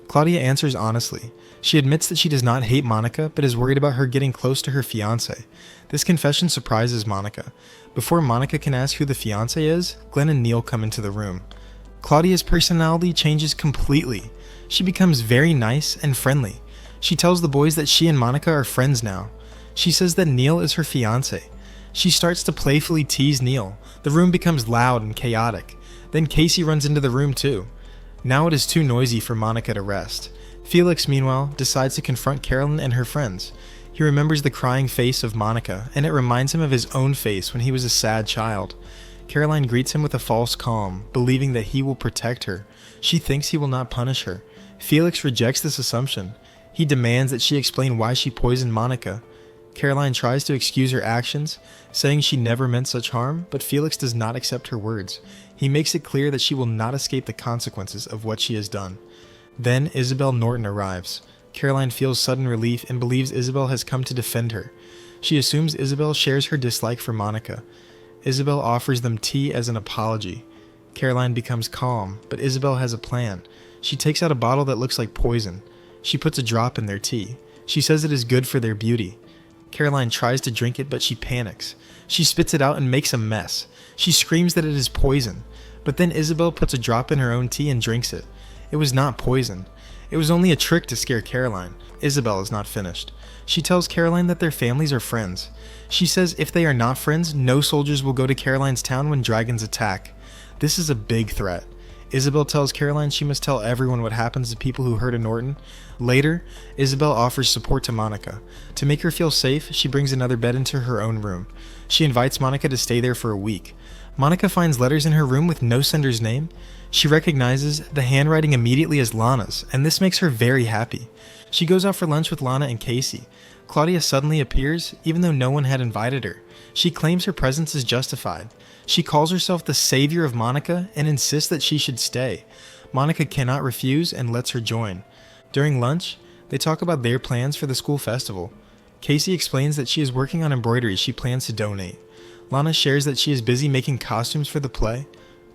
Claudia answers honestly. She admits that she does not hate Monica, but is worried about her getting close to her fiancé. This confession surprises Monica. Before Monica can ask who the fiancé is, Glenn and Neil come into the room. Claudia's personality changes completely. She becomes very nice and friendly. She tells the boys that she and Monica are friends now. She says that Neil is her fiancé. She starts to playfully tease Neil. The room becomes loud and chaotic. Then Casey runs into the room too. Now it is too noisy for Monica to rest. Felix, meanwhile, decides to confront Carolyn and her friends. He remembers the crying face of Monica, and it reminds him of his own face when he was a sad child. Caroline greets him with a false calm, believing that he will protect her. She thinks he will not punish her. Felix rejects this assumption. He demands that she explain why she poisoned Monica. Caroline tries to excuse her actions, saying she never meant such harm, but Felix does not accept her words. He makes it clear that she will not escape the consequences of what she has done. Then Isabel Norton arrives. Caroline feels sudden relief and believes Isabel has come to defend her. She assumes Isabel shares her dislike for Monica. Isabel offers them tea as an apology. Caroline becomes calm, but Isabel has a plan. She takes out a bottle that looks like poison. She puts a drop in their tea. She says it is good for their beauty. Caroline tries to drink it, but she panics. She spits it out and makes a mess. She screams that it is poison, but then Isabel puts a drop in her own tea and drinks it. It was not poison. It was only a trick to scare Caroline. Isabel is not finished. She tells Caroline that their families are friends. She says if they are not friends, no soldiers will go to Caroline's town when dragons attack. This is a big threat. Isabel tells Caroline she must tell everyone what happens to people who hurt a Norton. Later, Isabel offers support to Monica. To make her feel safe, she brings another bed into her own room. She invites Monica to stay there for a week. Monica finds letters in her room with no sender's name. She recognizes the handwriting immediately as Lana's, and this makes her very happy. She goes out for lunch with Lana and Casey. Claudia suddenly appears, even though no one had invited her. She claims her presence is justified. She calls herself the savior of Monica and insists that she should stay. Monica cannot refuse and lets her join. During lunch, they talk about their plans for the school festival. Casey explains that she is working on embroidery she plans to donate. Lana shares that she is busy making costumes for the play.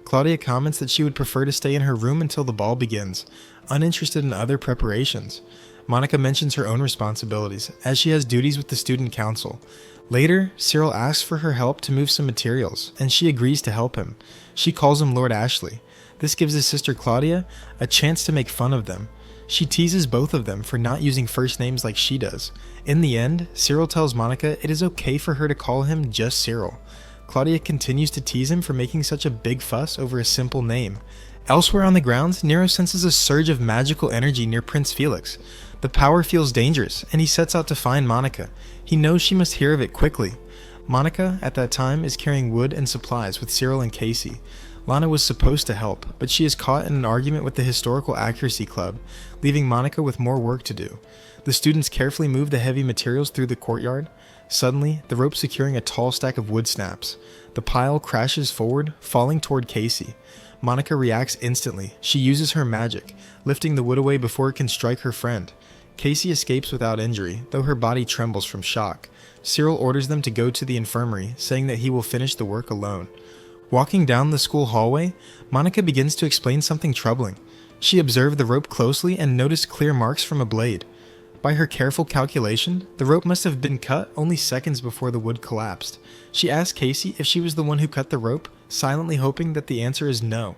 Claudia comments that she would prefer to stay in her room until the ball begins, uninterested in other preparations. Monica mentions her own responsibilities, as she has duties with the student council. Later, Cyril asks for her help to move some materials, and she agrees to help him. She calls him Lord Ashley. This gives his sister Claudia a chance to make fun of them. She teases both of them for not using first names like she does. In the end, Cyril tells Monica it is okay for her to call him just Cyril. Claudia continues to tease him for making such a big fuss over a simple name. Elsewhere on the grounds, Nero senses a surge of magical energy near Prince Felix. The power feels dangerous, and he sets out to find Monica. He knows she must hear of it quickly. Monica, at that time, is carrying wood and supplies with Cyril and Casey. Lana was supposed to help, but she is caught in an argument with the Historical Accuracy Club, leaving Monica with more work to do. The students carefully move the heavy materials through the courtyard. Suddenly, the rope securing a tall stack of wood snaps. The pile crashes forward, falling toward Casey. Monica reacts instantly. She uses her magic, lifting the wood away before it can strike her friend. Casey escapes without injury, though her body trembles from shock. Cyril orders them to go to the infirmary, saying that he will finish the work alone. Walking down the school hallway, Monica begins to explain something troubling. She observed the rope closely and noticed clear marks from a blade. By her careful calculation, the rope must have been cut only seconds before the wood collapsed. She asks Casey if she was the one who cut the rope, silently hoping that the answer is no.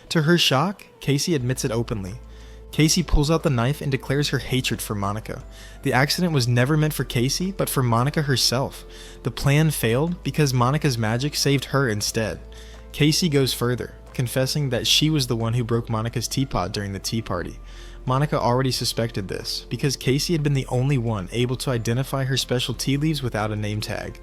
To her shock, Casey admits it openly. Casey pulls out the knife and declares her hatred for Monica. The accident was never meant for Casey, but for Monica herself. The plan failed because Monica's magic saved her instead. Casey goes further, confessing that she was the one who broke Monica's teapot during the tea party. Monica already suspected this, because Casey had been the only one able to identify her special tea leaves without a name tag.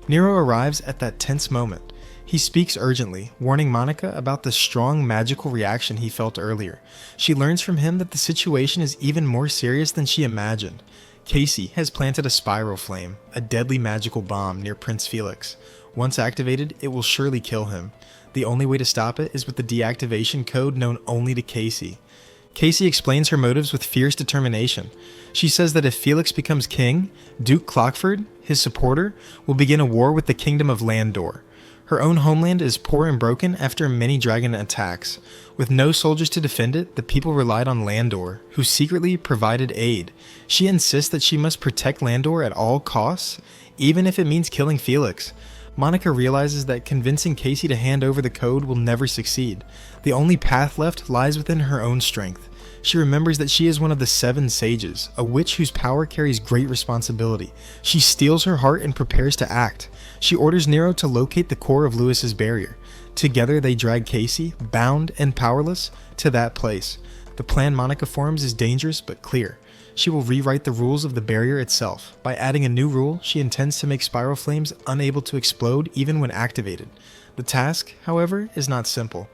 Nero arrives at that tense moment. He speaks urgently, warning Monica about the strong magical reaction he felt earlier. She learns from him that the situation is even more serious than she imagined. Casey has planted a spiral flame, a deadly magical bomb near Prince Felix. Once activated, it will surely kill him. The only way to stop it is with the deactivation code known only to Casey. Casey explains her motives with fierce determination. She says that if Felix becomes king, Duke Clockford, his supporter, will begin a war with the kingdom of Landor. Her own homeland is poor and broken after many dragon attacks. With no soldiers to defend it, the people relied on Landor, who secretly provided aid. She insists that she must protect Landor at all costs, even if it means killing Felix. Monica realizes that convincing Casey to hand over the code will never succeed. The only path left lies within her own strength. She remembers that she is one of the 7 sages, a witch whose power carries great responsibility. She steels her heart and prepares to act. She orders Nero to locate the core of Lewis's barrier. Together they drag Casey, bound and powerless, to that place. The plan Monica forms is dangerous but clear. She will rewrite the rules of the barrier itself. By adding a new rule, she intends to make spiral flames unable to explode even when activated. The task, however, is not simple.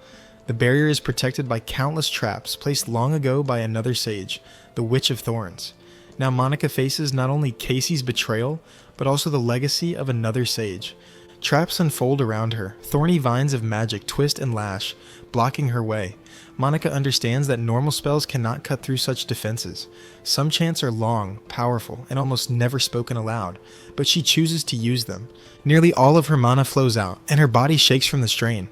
The barrier is protected by countless traps placed long ago by another sage, the Witch of Thorns. Now Monica faces not only Casey's betrayal, but also the legacy of another sage. Traps unfold around her, thorny vines of magic twist and lash, blocking her way. Monica understands that normal spells cannot cut through such defenses. Some chants are long, powerful, and almost never spoken aloud, but she chooses to use them. Nearly all of her mana flows out, and her body shakes from the strain.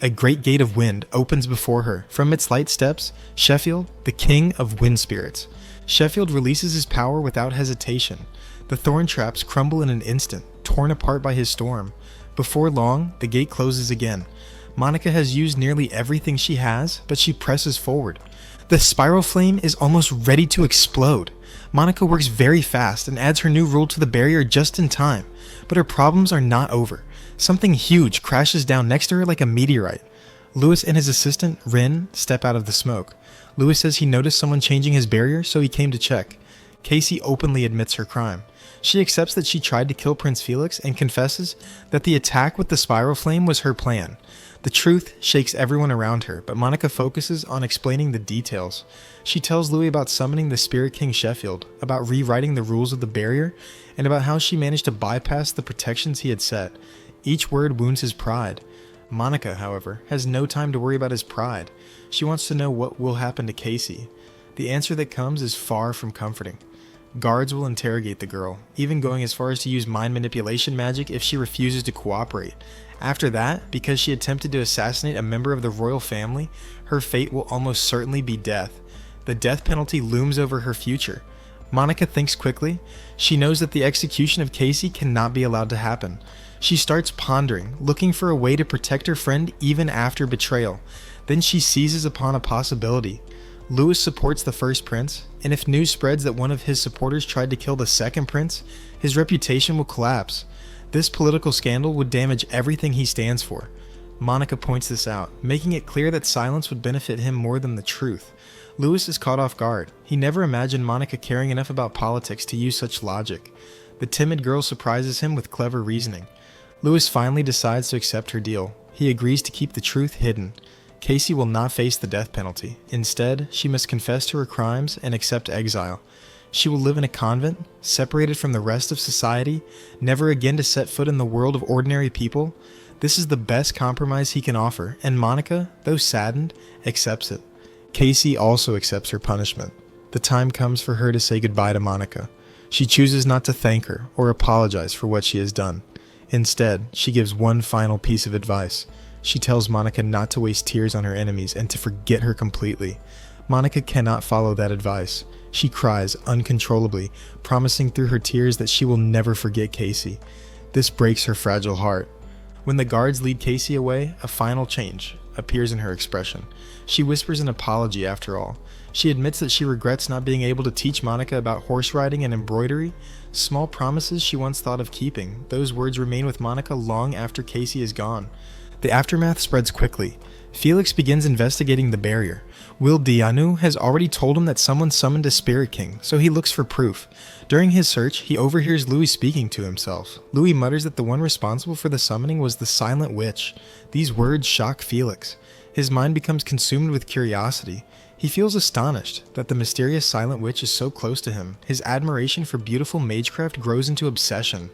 A great gate of wind opens before her. From its light steps, Sheffield, the king of wind spirits. Sheffield releases his power without hesitation. The thorn traps crumble in an instant, torn apart by his storm. Before long, the gate closes again. Monica has used nearly everything she has, but she presses forward. The spiral flame is almost ready to explode. Monica works very fast and adds her new rule to the barrier just in time, but her problems are not over. Something huge crashes down next to her like a meteorite. Lewis and his assistant, Rin, step out of the smoke. Lewis says he noticed someone changing his barrier, so he came to check. Casey openly admits her crime. She accepts that she tried to kill Prince Felix and confesses that the attack with the spiral flame was her plan. The truth shakes everyone around her, but Monica focuses on explaining the details. She tells Louis about summoning the Spirit King Sheffield, about rewriting the rules of the barrier, and about how she managed to bypass the protections he had set. Each word wounds his pride. Monica, however, has no time to worry about his pride. She wants to know what will happen to Casey. The answer that comes is far from comforting. Guards will interrogate the girl, even going as far as to use mind manipulation magic if she refuses to cooperate. After that, because she attempted to assassinate a member of the royal family, her fate will almost certainly be death. The death penalty looms over her future. Monica thinks quickly. She knows that the execution of Casey cannot be allowed to happen. She starts pondering, looking for a way to protect her friend even after betrayal. Then she seizes upon a possibility. Louis supports the first prince, and if news spreads that one of his supporters tried to kill the second prince, his reputation will collapse. This political scandal would damage everything he stands for. Monica points this out, making it clear that silence would benefit him more than the truth. Louis is caught off guard. He never imagined Monica caring enough about politics to use such logic. The timid girl surprises him with clever reasoning. Louis finally decides to accept her deal. He agrees to keep the truth hidden. Casey will not face the death penalty. Instead, she must confess to her crimes and accept exile. She will live in a convent, separated from the rest of society, never again to set foot in the world of ordinary people. This is the best compromise he can offer, and Monica, though saddened, accepts it. Casey also accepts her punishment. The time comes for her to say goodbye to Monica. She chooses not to thank her or apologize for what she has done. Instead, she gives one final piece of advice. She tells Monica not to waste tears on her enemies and to forget her completely. Monica cannot follow that advice. She cries uncontrollably, promising through her tears that she will never forget Casey. This breaks her fragile heart. When the guards lead Casey away, a final change appears in her expression. She whispers an apology after all. She admits that she regrets not being able to teach Monica about horse riding and embroidery. Small promises she once thought of keeping. Those words remain with Monica long after Casey is gone. The aftermath spreads quickly. Felix begins investigating the barrier. Will Dianu has already told him that someone summoned a Spirit King, so he looks for proof. During his search, he overhears Louis speaking to himself. Louis mutters that the one responsible for the summoning was the Silent Witch. These words shock Felix. His mind becomes consumed with curiosity. He feels astonished that the mysterious Silent Witch is so close to him. His admiration for beautiful magecraft grows into obsession.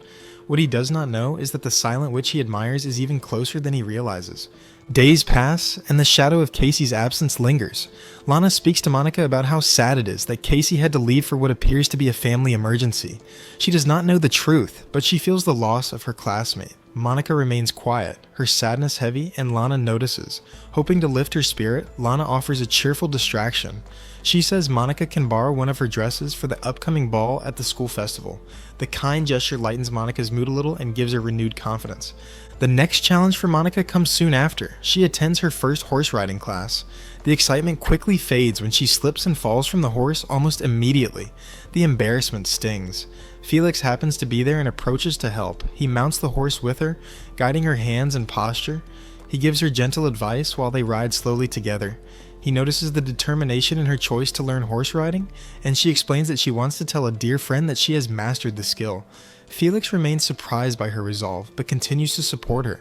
What he does not know is that the Silent Witch he admires is even closer than he realizes. Days pass, and the shadow of Casey's absence lingers. Lana speaks to Monica about how sad it is that Casey had to leave for what appears to be a family emergency. She does not know the truth, but she feels the loss of her classmate. Monica remains quiet, her sadness heavy, and Lana notices. Hoping to lift her spirit, Lana offers a cheerful distraction. She says Monica can borrow one of her dresses for the upcoming ball at the school festival. The kind gesture lightens Monica's mood a little and gives her renewed confidence. The next challenge for Monica comes soon after. She attends her first horse riding class. The excitement quickly fades when she slips and falls from the horse almost immediately. The embarrassment stings. Felix happens to be there and approaches to help. He mounts the horse with her, guiding her hands and posture. He gives her gentle advice while they ride slowly together. He notices the determination in her choice to learn horse riding, and she explains that she wants to tell a dear friend that she has mastered the skill. Felix remains surprised by her resolve, but continues to support her.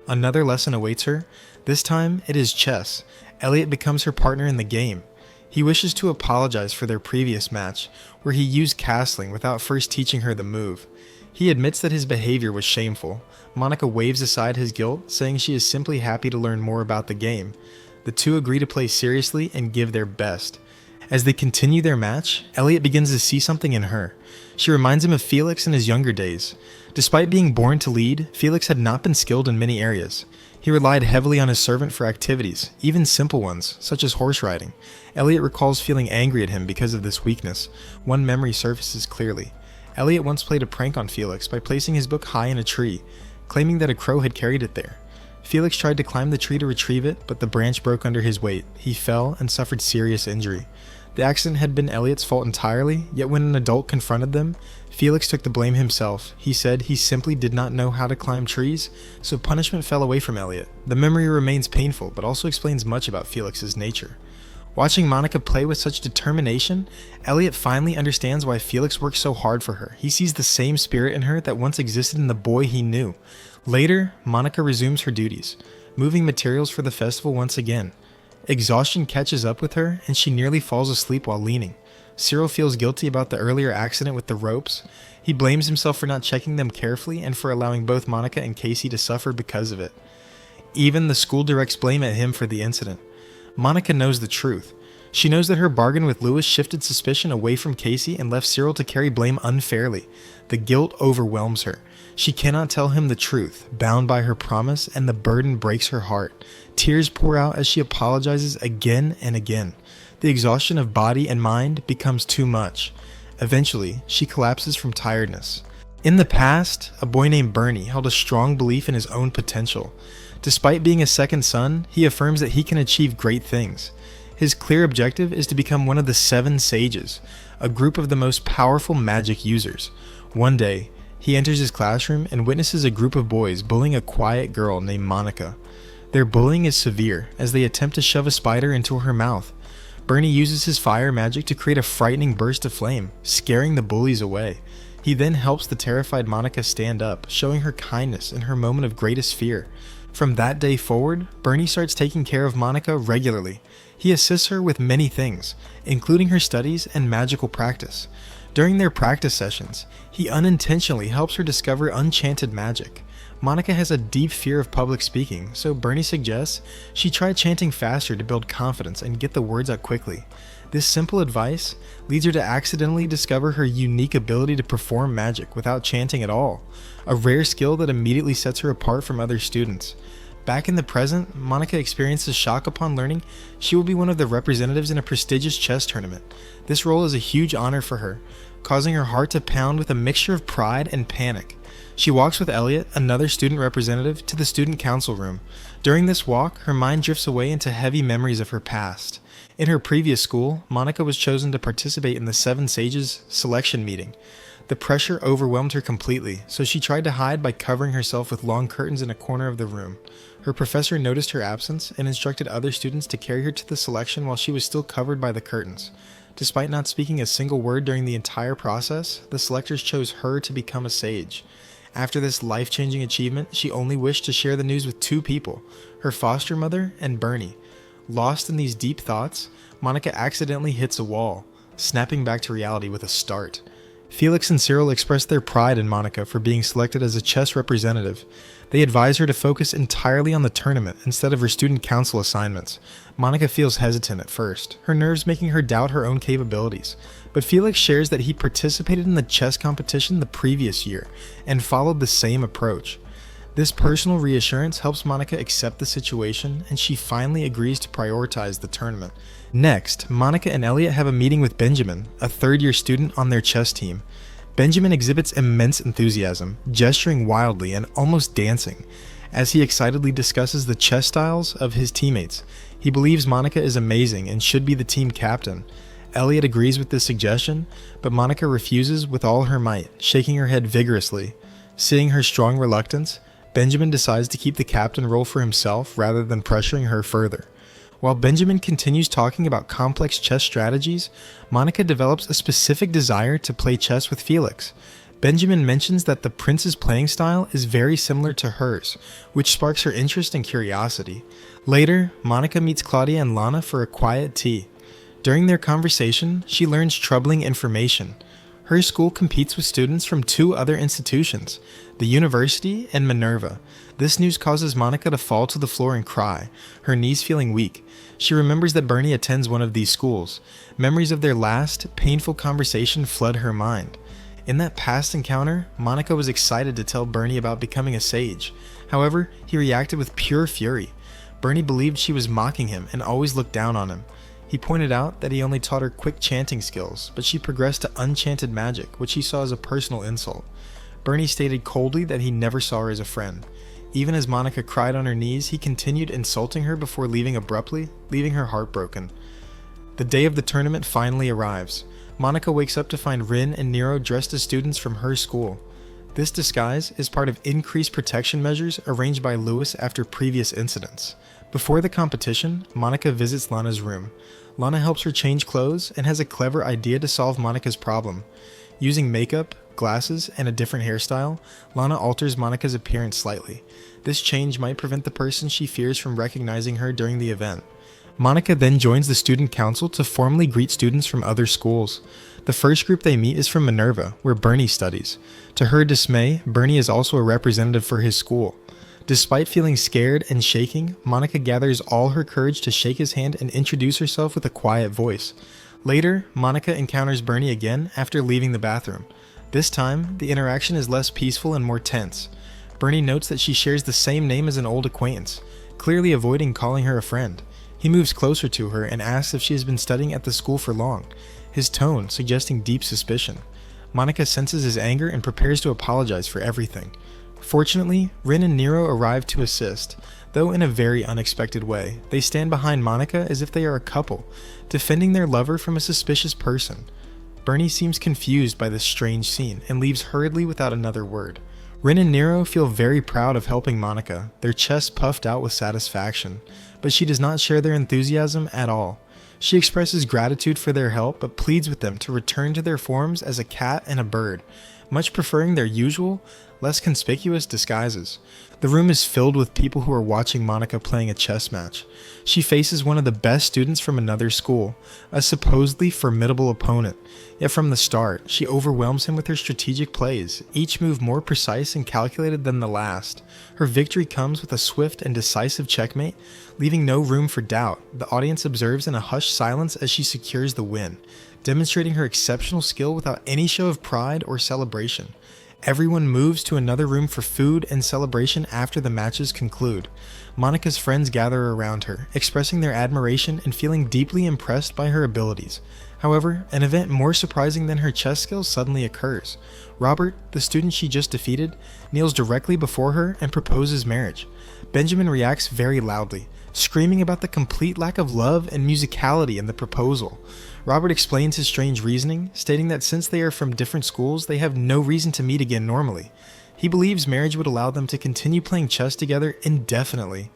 Another lesson awaits her. This time, it is chess. Elliot becomes her partner in the game. He wishes to apologize for their previous match, where he used castling without first teaching her the move. He admits that his behavior was shameful. Monica waves aside his guilt, saying she is simply happy to learn more about the game. The two agree to play seriously and give their best. As they continue their match, Elliot begins to see something in her. She reminds him of Felix in his younger days. Despite being born to lead, Felix had not been skilled in many areas. He relied heavily on his servant for activities, even simple ones, such as horse riding. Elliot recalls feeling angry at him because of this weakness. One memory surfaces clearly. Elliot once played a prank on Felix by placing his book high in a tree, claiming that a crow had carried it there. Felix tried to climb the tree to retrieve it, but the branch broke under his weight. He fell and suffered serious injury. The accident had been Elliot's fault entirely, yet when an adult confronted them, Felix took the blame himself. He said he simply did not know how to climb trees, so punishment fell away from Elliot. The memory remains painful, but also explains much about Felix's nature. Watching Monica play with such determination, Elliot finally understands why Felix worked so hard for her. He sees the same spirit in her that once existed in the boy he knew. Later, Monica resumes her duties, moving materials for the festival once again. Exhaustion catches up with her, and she nearly falls asleep while leaning. Cyril feels guilty about the earlier accident with the ropes. He blames himself for not checking them carefully and for allowing both Monica and Casey to suffer because of it. Even the school directs blame at him for the incident. Monica knows the truth. She knows that her bargain with Lewis shifted suspicion away from Casey and left Cyril to carry blame unfairly. The guilt overwhelms her. She cannot tell him the truth, bound by her promise, and the burden breaks her heart. Tears pour out as she apologizes again and again. The exhaustion of body and mind becomes too much. Eventually, she collapses from tiredness. In the past, a boy named Bernie held a strong belief in his own potential. Despite being a second son, he affirms that he can achieve great things. His clear objective is to become one of the 7 sages, a group of the most powerful magic users. One day, he enters his classroom and witnesses a group of boys bullying a quiet girl named Monica. Their bullying is severe as they attempt to shove a spider into her mouth. Bernie uses his fire magic to create a frightening burst of flame, scaring the bullies away. He then helps the terrified Monica stand up, showing her kindness in her moment of greatest fear. From that day forward, Bernie starts taking care of Monica regularly. He assists her with many things, including her studies and magical practice. During their practice sessions, he unintentionally helps her discover enchanted magic. Monica has a deep fear of public speaking, so Bernie suggests she try chanting faster to build confidence and get the words out quickly. This simple advice leads her to accidentally discover her unique ability to perform magic without chanting at all, a rare skill that immediately sets her apart from other students. Back in the present, Monica experiences shock upon learning she will be one of the representatives in a prestigious chess tournament. This role is a huge honor for her, causing her heart to pound with a mixture of pride and panic. She walks with Elliot, another student representative, to the student council room. During this walk, her mind drifts away into heavy memories of her past. In her previous school, Monica was chosen to participate in the 7 Sages selection meeting. The pressure overwhelmed her completely, so she tried to hide by covering herself with long curtains in a corner of the room. Her professor noticed her absence and instructed other students to carry her to the selection while she was still covered by the curtains. Despite not speaking a single word during the entire process, the selectors chose her to become a sage. After this life-changing achievement, she only wished to share the news with 2 people, her foster mother and Bernie. Lost in these deep thoughts, Monica accidentally hits a wall, snapping back to reality with a start. Felix and Cyril express their pride in Monica for being selected as a chess representative. They advise her to focus entirely on the tournament instead of her student council assignments. Monica feels hesitant at first, her nerves making her doubt her own capabilities. But Felix shares that he participated in the chess competition the previous year and followed the same approach. This personal reassurance helps Monica accept the situation, and she finally agrees to prioritize the tournament. Next, Monica and Elliot have a meeting with Benjamin, a third-year student on their chess team. Benjamin exhibits immense enthusiasm, gesturing wildly and almost dancing, as he excitedly discusses the chess styles of his teammates. He believes Monica is amazing and should be the team captain. Elliot agrees with this suggestion, but Monica refuses with all her might, shaking her head vigorously. Seeing her strong reluctance, Benjamin decides to keep the captain role for himself rather than pressuring her further. While Benjamin continues talking about complex chess strategies, Monica develops a specific desire to play chess with Felix. Benjamin mentions that the prince's playing style is very similar to hers, which sparks her interest and curiosity. Later, Monica meets Claudia and Lana for a quiet tea. During their conversation, she learns troubling information. Her school competes with students from 2 other institutions, the university and Minerva. This news causes Monica to fall to the floor and cry, her knees feeling weak. She remembers that Bernie attends one of these schools. Memories of their last, painful conversation flood her mind. In that past encounter, Monica was excited to tell Bernie about becoming a sage. However, he reacted with pure fury. Bernie believed she was mocking him and always looked down on him. He pointed out that he only taught her quick chanting skills, but she progressed to unchanted magic, which he saw as a personal insult. Bernie stated coldly that he never saw her as a friend. Even as Monica cried on her knees, he continued insulting her before leaving abruptly, leaving her heartbroken. The day of the tournament finally arrives. Monica wakes up to find Rin and Nero dressed as students from her school. This disguise is part of increased protection measures arranged by Lewis after previous incidents. Before the competition, Monica visits Lana's room. Lana helps her change clothes and has a clever idea to solve Monica's problem. Using makeup, glasses, and a different hairstyle, Lana alters Monica's appearance slightly. This change might prevent the person she fears from recognizing her during the event. Monica then joins the student council to formally greet students from other schools. The first group they meet is from Minerva, where Bernie studies. To her dismay, Bernie is also a representative for his school. Despite feeling scared and shaking, Monica gathers all her courage to shake his hand and introduce herself with a quiet voice. Later, Monica encounters Bernie again after leaving the bathroom. This time, the interaction is less peaceful and more tense. Bernie notes that she shares the same name as an old acquaintance, clearly avoiding calling her a friend. He moves closer to her and asks if she has been studying at the school for long, his tone suggesting deep suspicion. Monica senses his anger and prepares to apologize for everything. Fortunately, Rin and Nero arrive to assist, though in a very unexpected way. They stand behind Monica as if they are a couple, defending their lover from a suspicious person. Bernie seems confused by this strange scene and leaves hurriedly without another word. Rin and Nero feel very proud of helping Monica, their chests puffed out with satisfaction, but she does not share their enthusiasm at all. She expresses gratitude for their help, but pleads with them to return to their forms as a cat and a bird, much preferring their usual, less conspicuous disguises. The room is filled with people who are watching Monica playing a chess match. She faces one of the best students from another school, a supposedly formidable opponent. Yet from the start, she overwhelms him with her strategic plays, each move more precise and calculated than the last. Her victory comes with a swift and decisive checkmate, leaving no room for doubt. The audience observes in a hushed silence as she secures the win, demonstrating her exceptional skill without any show of pride or celebration. Everyone moves to another room for food and celebration after the matches conclude. Monica's friends gather around her, expressing their admiration and feeling deeply impressed by her abilities. However, an event more surprising than her chess skills suddenly occurs. Robert, the student she just defeated, kneels directly before her and proposes marriage. Benjamin reacts very loudly, screaming about the complete lack of love and musicality in the proposal. Robert explains his strange reasoning, stating that since they are from different schools, they have no reason to meet again normally. He believes marriage would allow them to continue playing chess together indefinitely.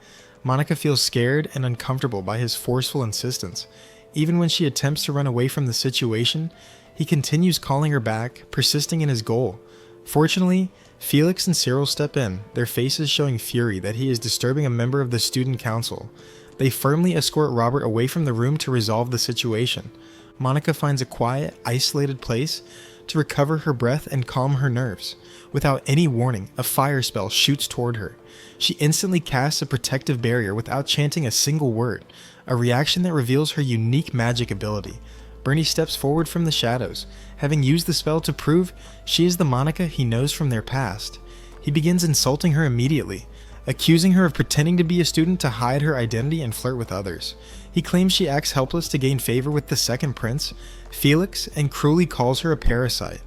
Monica feels scared and uncomfortable by his forceful insistence. Even when she attempts to run away from the situation, he continues calling her back, persisting in his goal. Fortunately, Felix and Cyril step in, their faces showing fury that he is disturbing a member of the student council. They firmly escort Robert away from the room to resolve the situation. Monica finds a quiet, isolated place to recover her breath and calm her nerves. Without any warning, a fire spell shoots toward her. She instantly casts a protective barrier without chanting a single word, a reaction that reveals her unique magic ability. Bernie steps forward from the shadows, having used the spell to prove she is the Monica he knows from their past. He begins insulting her immediately, accusing her of pretending to be a student to hide her identity and flirt with others. He claims she acts helpless to gain favor with the second prince, Felix, and cruelly calls her a parasite.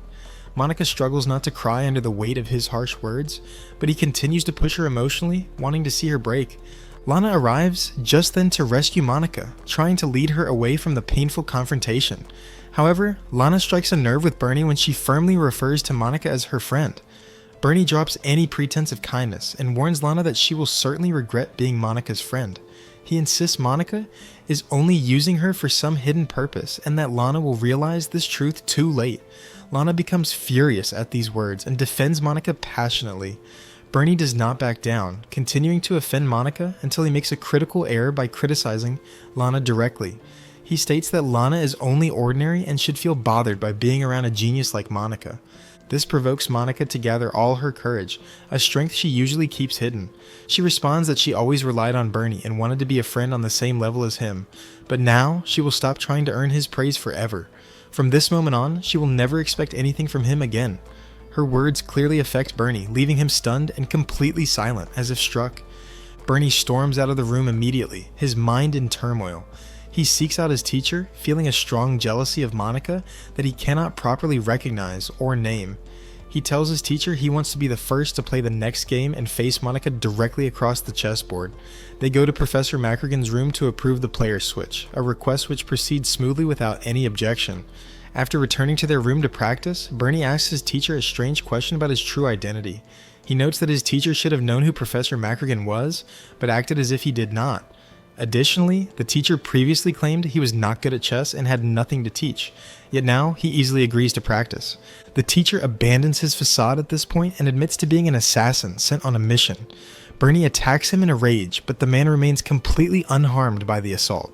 Monica struggles not to cry under the weight of his harsh words, but he continues to push her emotionally, wanting to see her break. Lana arrives just then to rescue Monica, trying to lead her away from the painful confrontation. However, Lana strikes a nerve with Bernie when she firmly refers to Monica as her friend. Bernie drops any pretense of kindness and warns Lana that she will certainly regret being Monica's friend. He insists Monica is only using her for some hidden purpose and that Lana will realize this truth too late. Lana becomes furious at these words and defends Monika passionately. Bernie does not back down, continuing to offend Monika until he makes a critical error by criticizing Lana directly. He states that Lana is only ordinary and should feel bothered by being around a genius like Monika. This provokes Monika to gather all her courage, a strength she usually keeps hidden. She responds that she always relied on Bernie and wanted to be a friend on the same level as him, but now she will stop trying to earn his praise forever. From this moment on, she will never expect anything from him again. Her words clearly affect Bernie, leaving him stunned and completely silent, as if struck. Bernie storms out of the room immediately, his mind in turmoil. He seeks out his teacher, feeling a strong jealousy of Monika that he cannot properly recognize or name. He tells his teacher he wants to be the first to play the next game and face Monika directly across the chessboard. They go to Professor Macragan's room to approve the player switch, a request which proceeds smoothly without any objection. After returning to their room to practice, Bernie asks his teacher a strange question about his true identity. He notes that his teacher should have known who Professor Macragan was, but acted as if he did not. Additionally, the teacher previously claimed he was not good at chess and had nothing to teach, yet now he easily agrees to practice. The teacher abandons his facade at this point and admits to being an assassin sent on a mission. Bernie attacks him in a rage, but the man remains completely unharmed by the assault.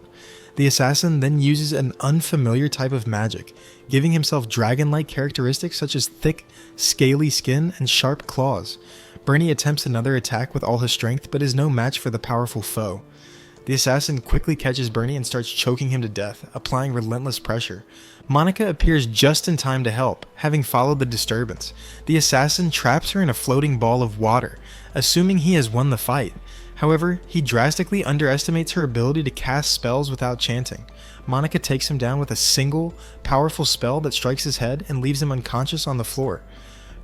The assassin then uses an unfamiliar type of magic, giving himself dragon-like characteristics such as thick, scaly skin and sharp claws. Bernie attempts another attack with all his strength, but is no match for the powerful foe. The assassin quickly catches Bernie and starts choking him to death, applying relentless pressure. Monika appears just in time to help, having followed the disturbance. The assassin traps her in a floating ball of water, assuming he has won the fight. However, he drastically underestimates her ability to cast spells without chanting. Monika takes him down with a single, powerful spell that strikes his head and leaves him unconscious on the floor.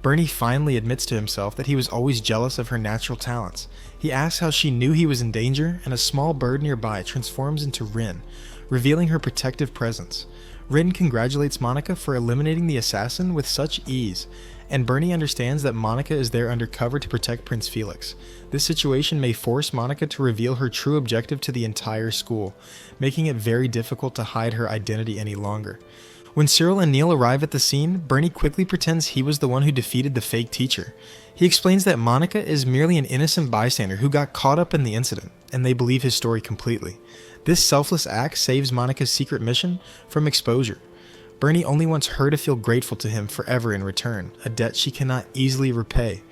Bernie finally admits to himself that he was always jealous of her natural talents. He asks how she knew he was in danger, and a small bird nearby transforms into Rin, revealing her protective presence. Rin congratulates Monika for eliminating the assassin with such ease, and Bernie understands that Monika is there undercover to protect Prince Felix. This situation may force Monika to reveal her true objective to the entire school, making it very difficult to hide her identity any longer. When Cyril and Neil arrive at the scene, Bernie quickly pretends he was the one who defeated the fake teacher. He explains that Monika is merely an innocent bystander who got caught up in the incident, and they believe his story completely. This selfless act saves Monika's secret mission from exposure. Bernie only wants her to feel grateful to him forever in return, a debt she cannot easily repay.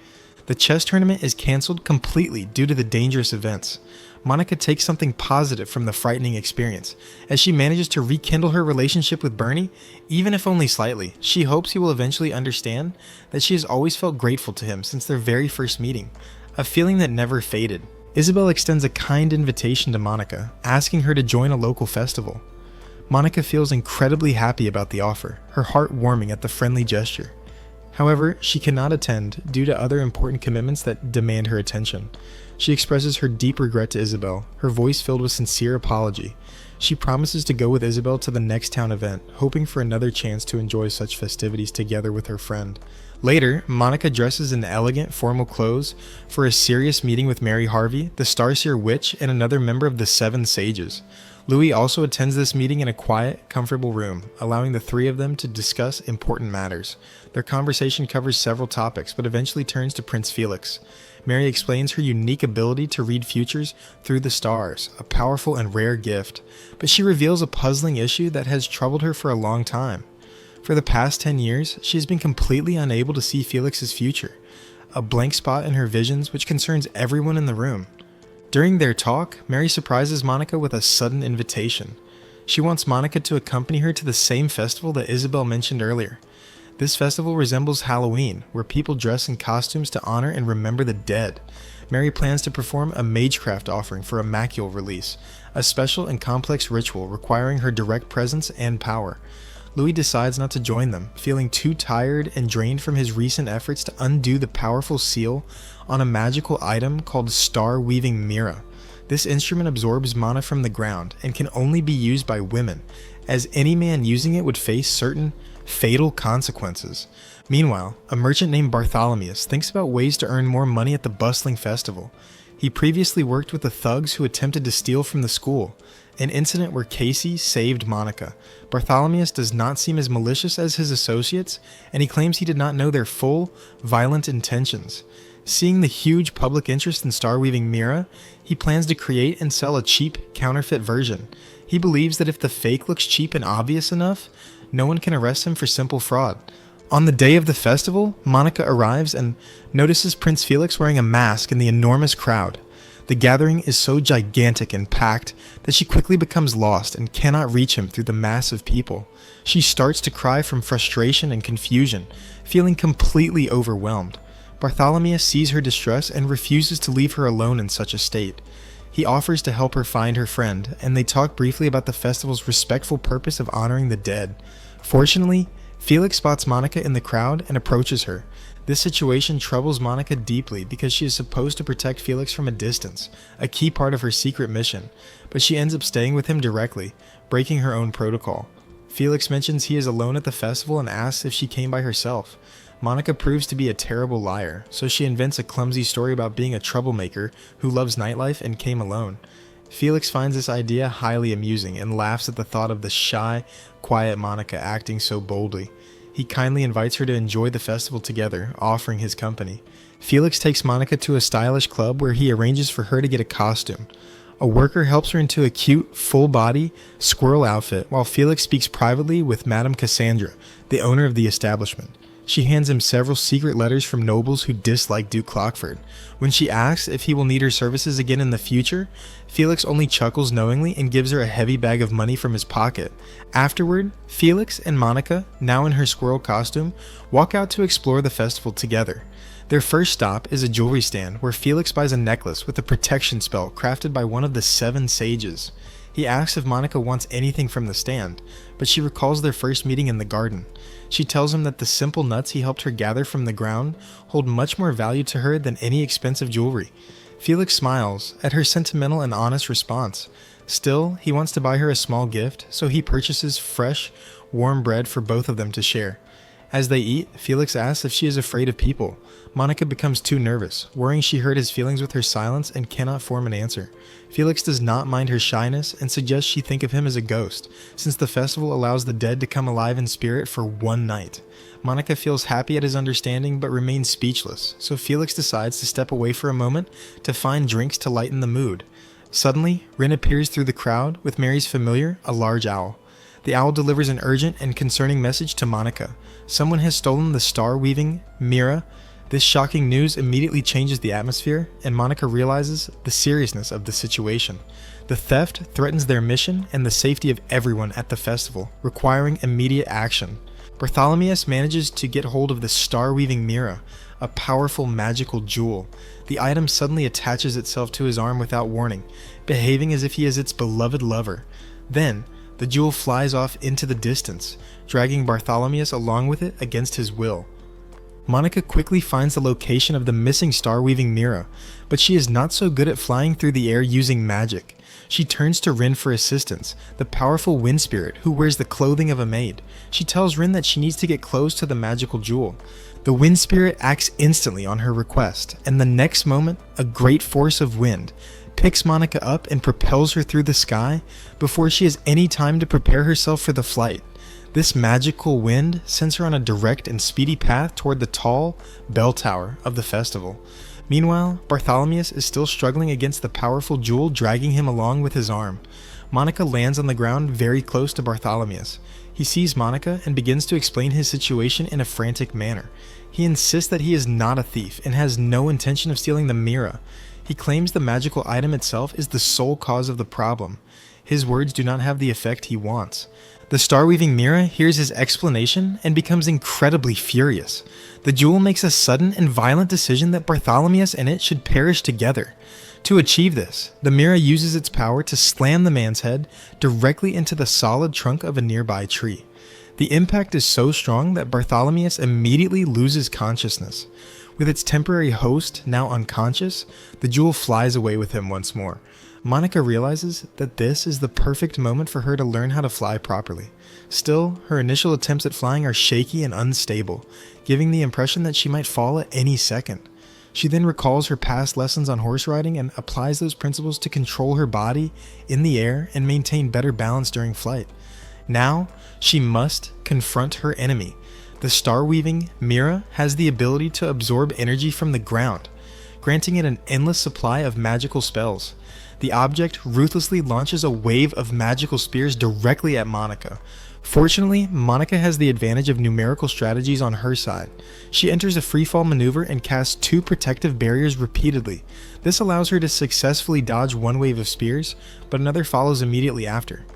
The chess tournament is cancelled completely due to the dangerous events. Monika takes something positive from the frightening experience. As she manages to rekindle her relationship with Bernie, even if only slightly, she hopes he will eventually understand that she has always felt grateful to him since their very first meeting, a feeling that never faded. Isabel extends a kind invitation to Monika, asking her to join a local festival. Monika feels incredibly happy about the offer, her heart warming at the friendly gesture. However, she cannot attend due to other important commitments that demand her attention. She expresses her deep regret to Isabel, her voice filled with sincere apology. She promises to go with Isabel to the next town event, hoping for another chance to enjoy such festivities together with her friend. Later, Monika dresses in elegant, formal clothes for a serious meeting with Mary Harvey, the Starseer Witch, and another member of the Seven Sages. Louis also attends this meeting in a quiet, comfortable room, allowing the three of them to discuss important matters. Their conversation covers several topics, but eventually turns to Prince Felix. Mary explains her unique ability to read futures through the stars, a powerful and rare gift, but she reveals a puzzling issue that has troubled her for a long time. For the past 10 years, she has been completely unable to see Felix's future, a blank spot in her visions which concerns everyone in the room. During their talk, Mary surprises Monika with a sudden invitation. She wants Monika to accompany her to the same festival that Isabel mentioned earlier. This festival resembles Halloween, where people dress in costumes to honor and remember the dead. Mary plans to perform a Magecraft offering for a Macule release, a special and complex ritual requiring her direct presence and power. Louis decides not to join them, feeling too tired and drained from his recent efforts to undo the powerful seal on a magical item called Star Weaving Mira. This instrument absorbs mana from the ground and can only be used by women, as any man using it would face certain fatal consequences. Meanwhile, a merchant named Bartholomeus thinks about ways to earn more money at the bustling festival. He previously worked with the thugs who attempted to steal from the school, an incident where Casey saved Monica. Bartholomeus does not seem as malicious as his associates, and he claims he did not know their full, violent intentions. Seeing the huge public interest in star-weaving Mira, he plans to create and sell a cheap, counterfeit version. He believes that if the fake looks cheap and obvious enough, no one can arrest him for simple fraud. On the day of the festival, Monica arrives and notices Prince Felix wearing a mask in the enormous crowd. The gathering is so gigantic and packed that she quickly becomes lost and cannot reach him through the mass of people. She starts to cry from frustration and confusion, feeling completely overwhelmed. Bartholomeus sees her distress and refuses to leave her alone in such a state. He offers to help her find her friend, and they talk briefly about the festival's respectful purpose of honoring the dead. Fortunately, Felix spots Monica in the crowd and approaches her. This situation troubles Monica deeply because she is supposed to protect Felix from a distance, a key part of her secret mission, but she ends up staying with him directly, breaking her own protocol. Felix mentions he is alone at the festival and asks if she came by herself. Monica proves to be a terrible liar, so she invents a clumsy story about being a troublemaker who loves nightlife and came alone. Felix finds this idea highly amusing and laughs at the thought of the shy, quiet Monica acting so boldly. He kindly invites her to enjoy the festival together, offering his company. Felix takes Monica to a stylish club where he arranges for her to get a costume. A worker helps her into a cute, full-body, squirrel outfit while Felix speaks privately with Madame Cassandra, the owner of the establishment. She hands him several secret letters from nobles who dislike Duke Clockford. When she asks if he will need her services again in the future, Felix only chuckles knowingly and gives her a heavy bag of money from his pocket. Afterward, Felix and Monica, now in her squirrel costume, walk out to explore the festival together. Their first stop is a jewelry stand where Felix buys a necklace with a protection spell crafted by one of the 7 sages. He asks if Monica wants anything from the stand, but she recalls their first meeting in the garden. She tells him that the simple nuts he helped her gather from the ground hold much more value to her than any expensive jewelry. Felix smiles at her sentimental and honest response. Still, he wants to buy her a small gift, so he purchases fresh, warm bread for both of them to share. As they eat, Felix asks if she is afraid of people. Monica becomes too nervous, worrying she hurt his feelings with her silence and cannot form an answer. Felix does not mind her shyness and suggests she think of him as a ghost, since the festival allows the dead to come alive in spirit for one night. Monica feels happy at his understanding but remains speechless, so Felix decides to step away for a moment to find drinks to lighten the mood. Suddenly, Rin appears through the crowd with Mary's familiar, a large owl. The owl delivers an urgent and concerning message to Monica. Someone has stolen the star-weaving Mira. This shocking news immediately changes the atmosphere, and Monica realizes the seriousness of the situation. The theft threatens their mission and the safety of everyone at the festival, requiring immediate action. Bartholomeus manages to get hold of the star-weaving Mira, a powerful magical jewel. The item suddenly attaches itself to his arm without warning, behaving as if he is its beloved lover. Then, the jewel flies off into the distance, dragging Bartholomeus along with it against his will. Monica quickly finds the location of the missing star-weaving Mira, but she is not so good at flying through the air using magic. She turns to Rin for assistance, the powerful wind spirit who wears the clothing of a maid. She tells Rin that she needs to get close to the magical jewel. The wind spirit acts instantly on her request, and the next moment, a great force of wind picks Monica up and propels her through the sky before she has any time to prepare herself for the flight. This magical wind sends her on a direct and speedy path toward the tall bell tower of the festival. Meanwhile, Bartholomeus is still struggling against the powerful jewel dragging him along with his arm. Monica lands on the ground very close to Bartholomeus. He sees Monica and begins to explain his situation in a frantic manner. He insists that he is not a thief and has no intention of stealing the Mira. He claims the magical item itself is the sole cause of the problem. His words do not have the effect he wants. The star-weaving Mira hears his explanation and becomes incredibly furious. The jewel makes a sudden and violent decision that Bartholomeus and it should perish together. To achieve this, the Mira uses its power to slam the man's head directly into the solid trunk of a nearby tree. The impact is so strong that Bartholomeus immediately loses consciousness. With its temporary host now unconscious, the jewel flies away with him once more. Monica realizes that this is the perfect moment for her to learn how to fly properly. Still, her initial attempts at flying are shaky and unstable, giving the impression that she might fall at any second. She then recalls her past lessons on horse riding and applies those principles to control her body in the air and maintain better balance during flight. Now, she must confront her enemy. The star-weaving Mira has the ability to absorb energy from the ground, granting it an endless supply of magical spells. The object ruthlessly launches a wave of magical spears directly at Monika. Fortunately, Monika has the advantage of numerical strategies on her side. She enters a freefall maneuver and casts 2 protective barriers repeatedly. This allows her to successfully dodge one wave of spears, but another follows immediately after.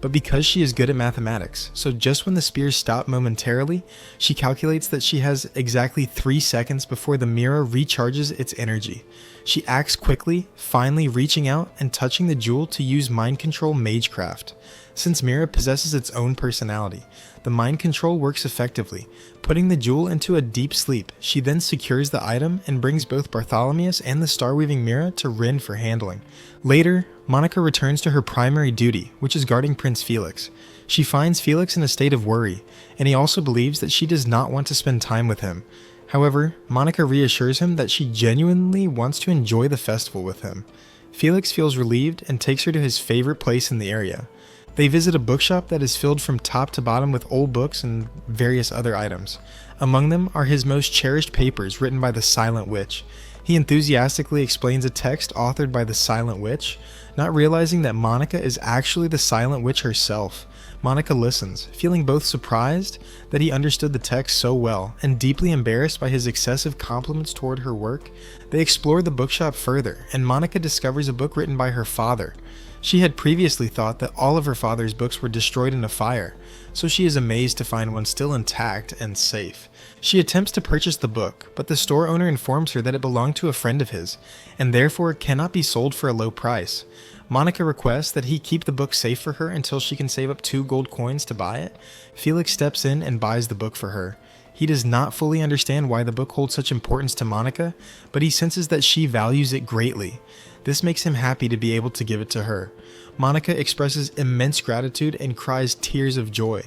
But because she is good at mathematics, so just when the spears stop momentarily, she calculates that she has exactly 3 seconds before the Mira recharges its energy. She acts quickly, finally reaching out and touching the jewel to use mind control magecraft. Since Mira possesses its own personality, the mind control works effectively. Putting the jewel into a deep sleep, she then secures the item and brings both Bartholomeus and the star-weaving Mira to Rin for handling. Later, Monika returns to her primary duty, which is guarding Prince Felix. She finds Felix in a state of worry, and he also believes that she does not want to spend time with him. However, Monika reassures him that she genuinely wants to enjoy the festival with him. Felix feels relieved and takes her to his favorite place in the area. They visit a bookshop that is filled from top to bottom with old books and various other items. Among them are his most cherished papers written by the Silent Witch. He enthusiastically explains a text authored by the Silent Witch, not realizing that Monika is actually the Silent Witch herself. Monika listens, feeling both surprised that he understood the text so well and deeply embarrassed by his excessive compliments toward her work. They explore the bookshop further, and Monika discovers a book written by her father. She had previously thought that all of her father's books were destroyed in a fire, so she is amazed to find one still intact and safe. She attempts to purchase the book, but the store owner informs her that it belonged to a friend of his, and therefore cannot be sold for a low price. Monika requests that he keep the book safe for her until she can save up 2 gold coins to buy it. Felix steps in and buys the book for her. He does not fully understand why the book holds such importance to Monika, but he senses that she values it greatly. This makes him happy to be able to give it to her. Monika expresses immense gratitude and cries tears of joy.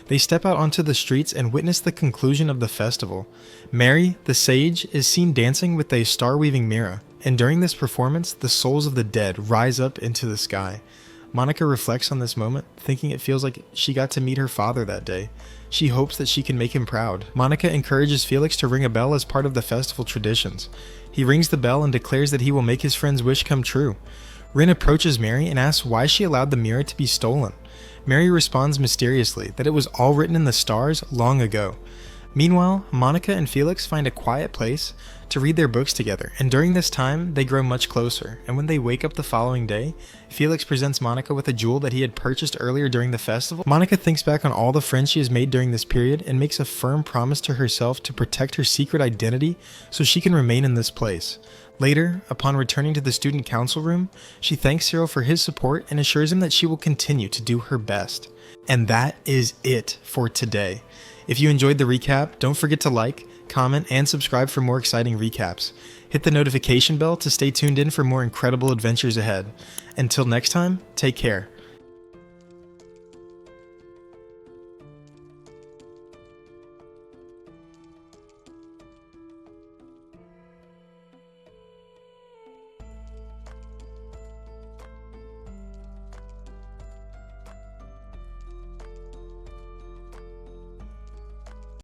They step out onto the streets and witness the conclusion of the festival. Mary, the sage, is seen dancing with a star-weaving Mira, and during this performance, the souls of the dead rise up into the sky. Monika reflects on this moment, thinking it feels like she got to meet her father that day. She hopes that she can make him proud. Monika encourages Felix to ring a bell as part of the festival traditions. He rings the bell and declares that he will make his friend's wish come true. Rin approaches Mary and asks why she allowed the Mira to be stolen. Mary responds mysteriously that it was all written in the stars long ago. Meanwhile, Monika and Felix find a quiet place to read their books together, and during this time, they grow much closer, and when they wake up the following day, Felix presents Monika with a jewel that he had purchased earlier during the festival. Monika thinks back on all the friends she has made during this period and makes a firm promise to herself to protect her secret identity so she can remain in this place. Later, upon returning to the student council room, she thanks Cyril for his support and assures him that she will continue to do her best. And that is it for today. If you enjoyed the recap, don't forget to like, comment, and subscribe for more exciting recaps. Hit the notification bell to stay tuned in for more incredible adventures ahead. Until next time, take care.